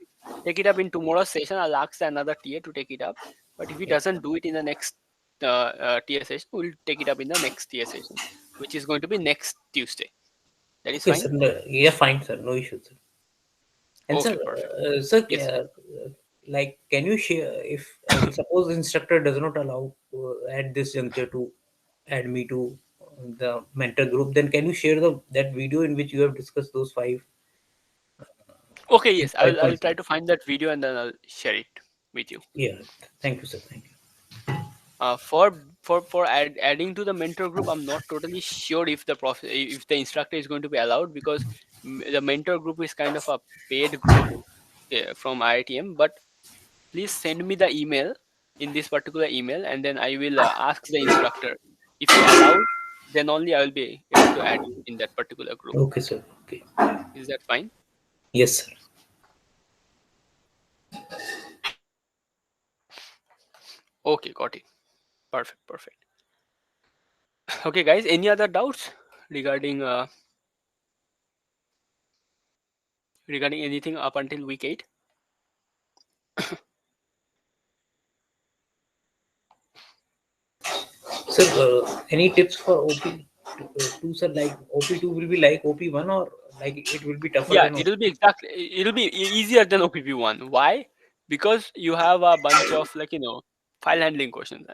take it up in tomorrow's session. I'll ask another TA to take it up. But if he doesn't do it in the next TA session, we'll take it up in the next TA session, which is going to be next Tuesday. That is Okay, fine? sir. Yeah, fine, sir. No issues, sir. And Okay, sir, perfect. sir, Yes. like, can you share if suppose the instructor does not allow at this juncture to add me to the mentor group, then can you share that video in which you have discussed those 5? Okay, yes. I'll points? try to find that video and then I'll share it with you. Yeah. Thank you, sir. Thank you. For adding to the mentor group, I'm not totally sure if the instructor is going to be allowed, because the mentor group is kind of a paid group from IITM. But please send me the email in this particular email, and then I will ask the instructor. If he allows, then only I will be able to add you in that particular group. Okay, sir. Okay. Is that fine? Yes, sir. Okay, got it. Perfect. Okay, guys, any other doubts regarding anything up until week 8? Sir, any tips for OP2, sir? Like OP2 will be like OP1, or like it will be tougher Yeah, than it'll be easier than OPP1. Why? Because you have a bunch of file handling questions,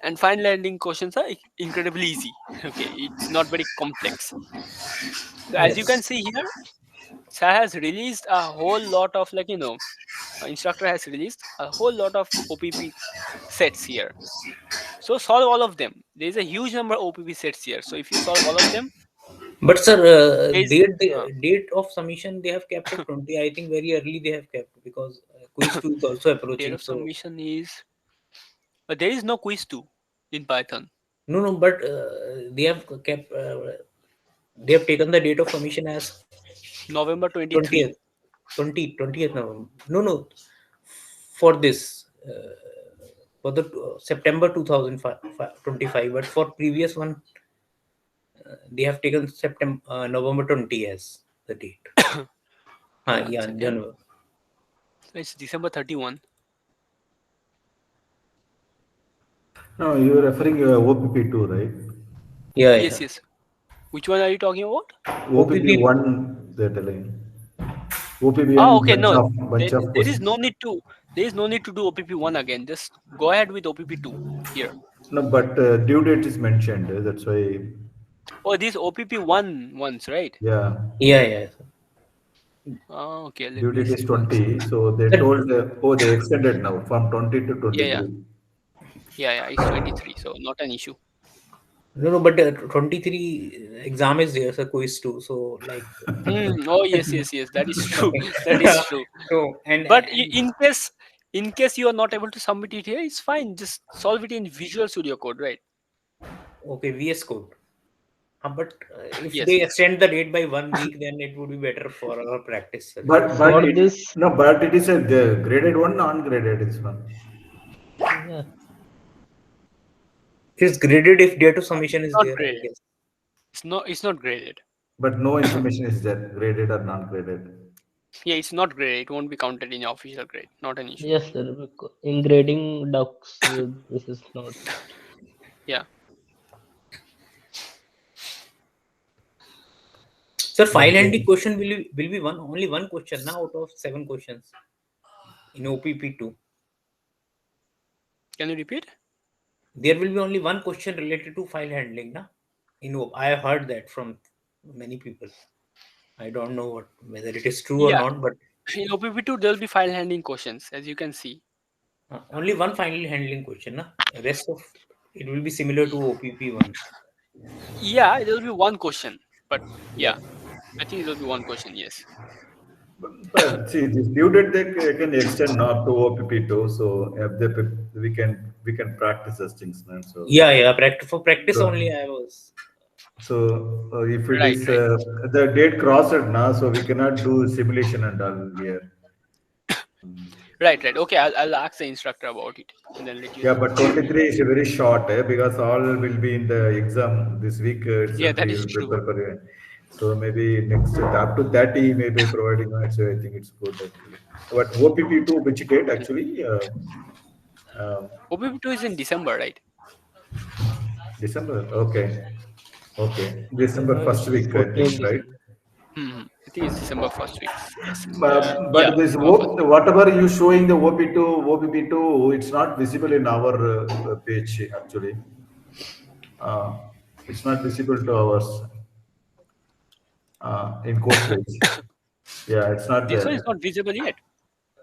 and file handling questions are incredibly easy. Okay, it's not very complex. So as you can see here, Sir has released a whole lot of instructor has released a whole lot of OPP sets here. So solve all of them. There is a huge number of OPP sets here. So if you solve all of them, But sir, There's- date of submission they have kept at 20. I think very early they have kept, because quiz 2 is also date approaching. of So submission is, but there is no quiz 2 in Python. no, but they have kept. They have taken the date of submission as November 23. 20th November. No. For this, for the September 2025, but for previous one, they have taken November 20 as the date. Yeah, January. It's December 31. No, you are referring OPP2, right? Yeah. Yes. Which one are you talking about? OPP1, they're telling. OPP1. Okay. No, bunch of there is no need to. There is no need to do OPP1 again. Just go ahead with OPP2 here. No, but due date is mentioned. That's why. Oh, these OPP1 ones, right? Yeah. Yeah. Okay. Due date is 20, so they told, they extended now from 20 to 23. Yeah, it's 23, so not an issue. No, but 23 exam is there, so quiz 2. So like. Oh yes, that is true. That is true. So, but in case you are not able to submit it here, it's fine. Just solve it in Visual Studio Code, right? Okay, VS Code. But if Yes. they extend the date by 1 week, then it would be better for our practice. But it is a graded one, non-graded is one. Yeah. It's graded if date of submission is Not there. graded. I guess. It's not graded. But no information is there, graded or non-graded. Yeah, it's not graded. It won't be counted in your official grade. Not an issue. Yes, sir. In grading docs, this is not. Yeah. Sir, file handling question will be only one question now out of 7 questions in OPP2. Can you repeat? There will be only one question related to file handling, na? I have heard that from many people. I don't know whether it is true or not, but in OPP2 there will be file handling questions, as you can see. Only one file handling question, na? The rest of it will be similar to OPP1. Yeah, there will be one question, but yeah. I think it will be one question. Yes. But see, this due date they can extend not to OPP2, so if we can practice those things, man. So Yeah. Practice so, only. I was. if it Right. is Right. the date crossed now, so we cannot do simulation and all here. Right. Right. Okay. I'll ask the instructor about it and then let you Yeah, know. but 23 is very short, because all will be in the exam this week Yeah, itself. that We is will true. prepare for it. So maybe next up to 30, maybe providing. So I think it's good actually. But OPP2, which date actually? OPP2 is in December, right? December. Okay. Okay. December December, first week, I 14th think, right? December. I think it's December first week. Yes. Yeah, But this December first week. whatever you showing the OPP2, it's not visible in our page actually. Uh, it's not visible to ours in course page. Yeah, it's not This one is there. not visible yet.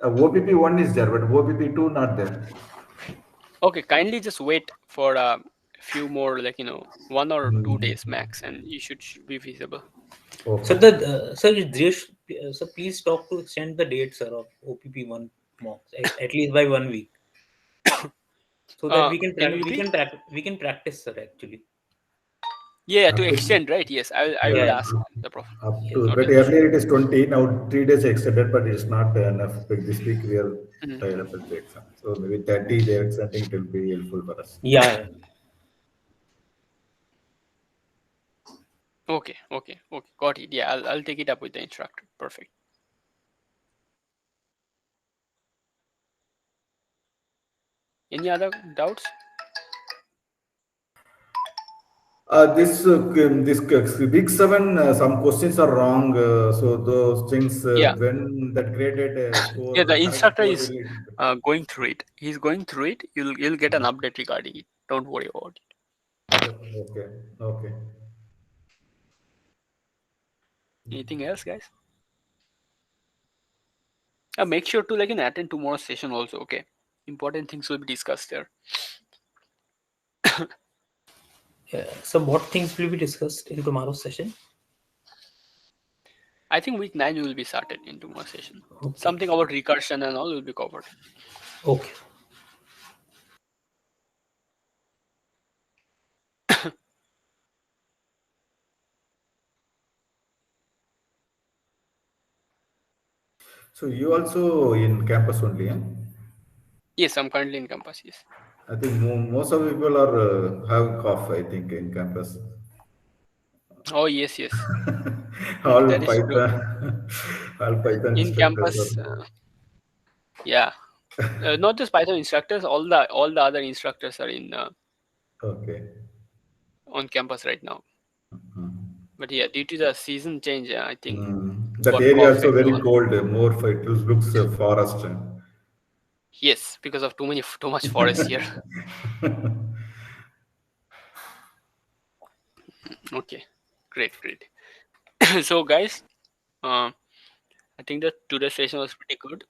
OPP1 is there, but OPP2 not there. Okay, kindly just wait for a few more, 1 or 2 Hmm. days max, and you should be visible. So Okay. so please talk to extend the date, sir, of OPP1 mocks at least by 1 week, so that we can Can you repeat? we can practice, sir. Actually, Yeah, to Up to, extend, right? Yes, I will yeah, yeah, ask the prof. up yeah. to, Not but an issue. earlier it is 20, now 3 days extended, but it's not enough. But this week we are Mhm. tied up with the exam. So maybe 30 they are extending, it will be helpful for us. Yeah. Okay, got it. Yeah, I'll take it up with the instructor. Perfect. Any other doubts? This week 7, some questions are wrong. So those things, Yeah, when that graded yeah. The score, correct instructor score is will. going through it. He's going through it. You'll get an update regarding it. Don't worry about it. Okay. Okay. Anything else, guys? Make sure to attend tomorrow's session also. Okay, important things will be discussed there. Yeah. So what things will be discussed in tomorrow's session? I think week 9 will be started in tomorrow's session. Okay. Something about recursion and all will be covered. Okay. So you also in campus only, huh? Yes, I'm currently in campus. Yes. I think most of the people are having cough, I think, in campus. Oh yes, yes. All That is true. Python, all Python In instructors campus, are. yeah. Not just Python instructors. All the other instructors are in Okay. on campus right now. But yeah, due to the season change, I think That got area cough also very everyone. cold. More it looks forest. Yes, because of too much forest here. Okay, great. So guys, I think that today's session was pretty good.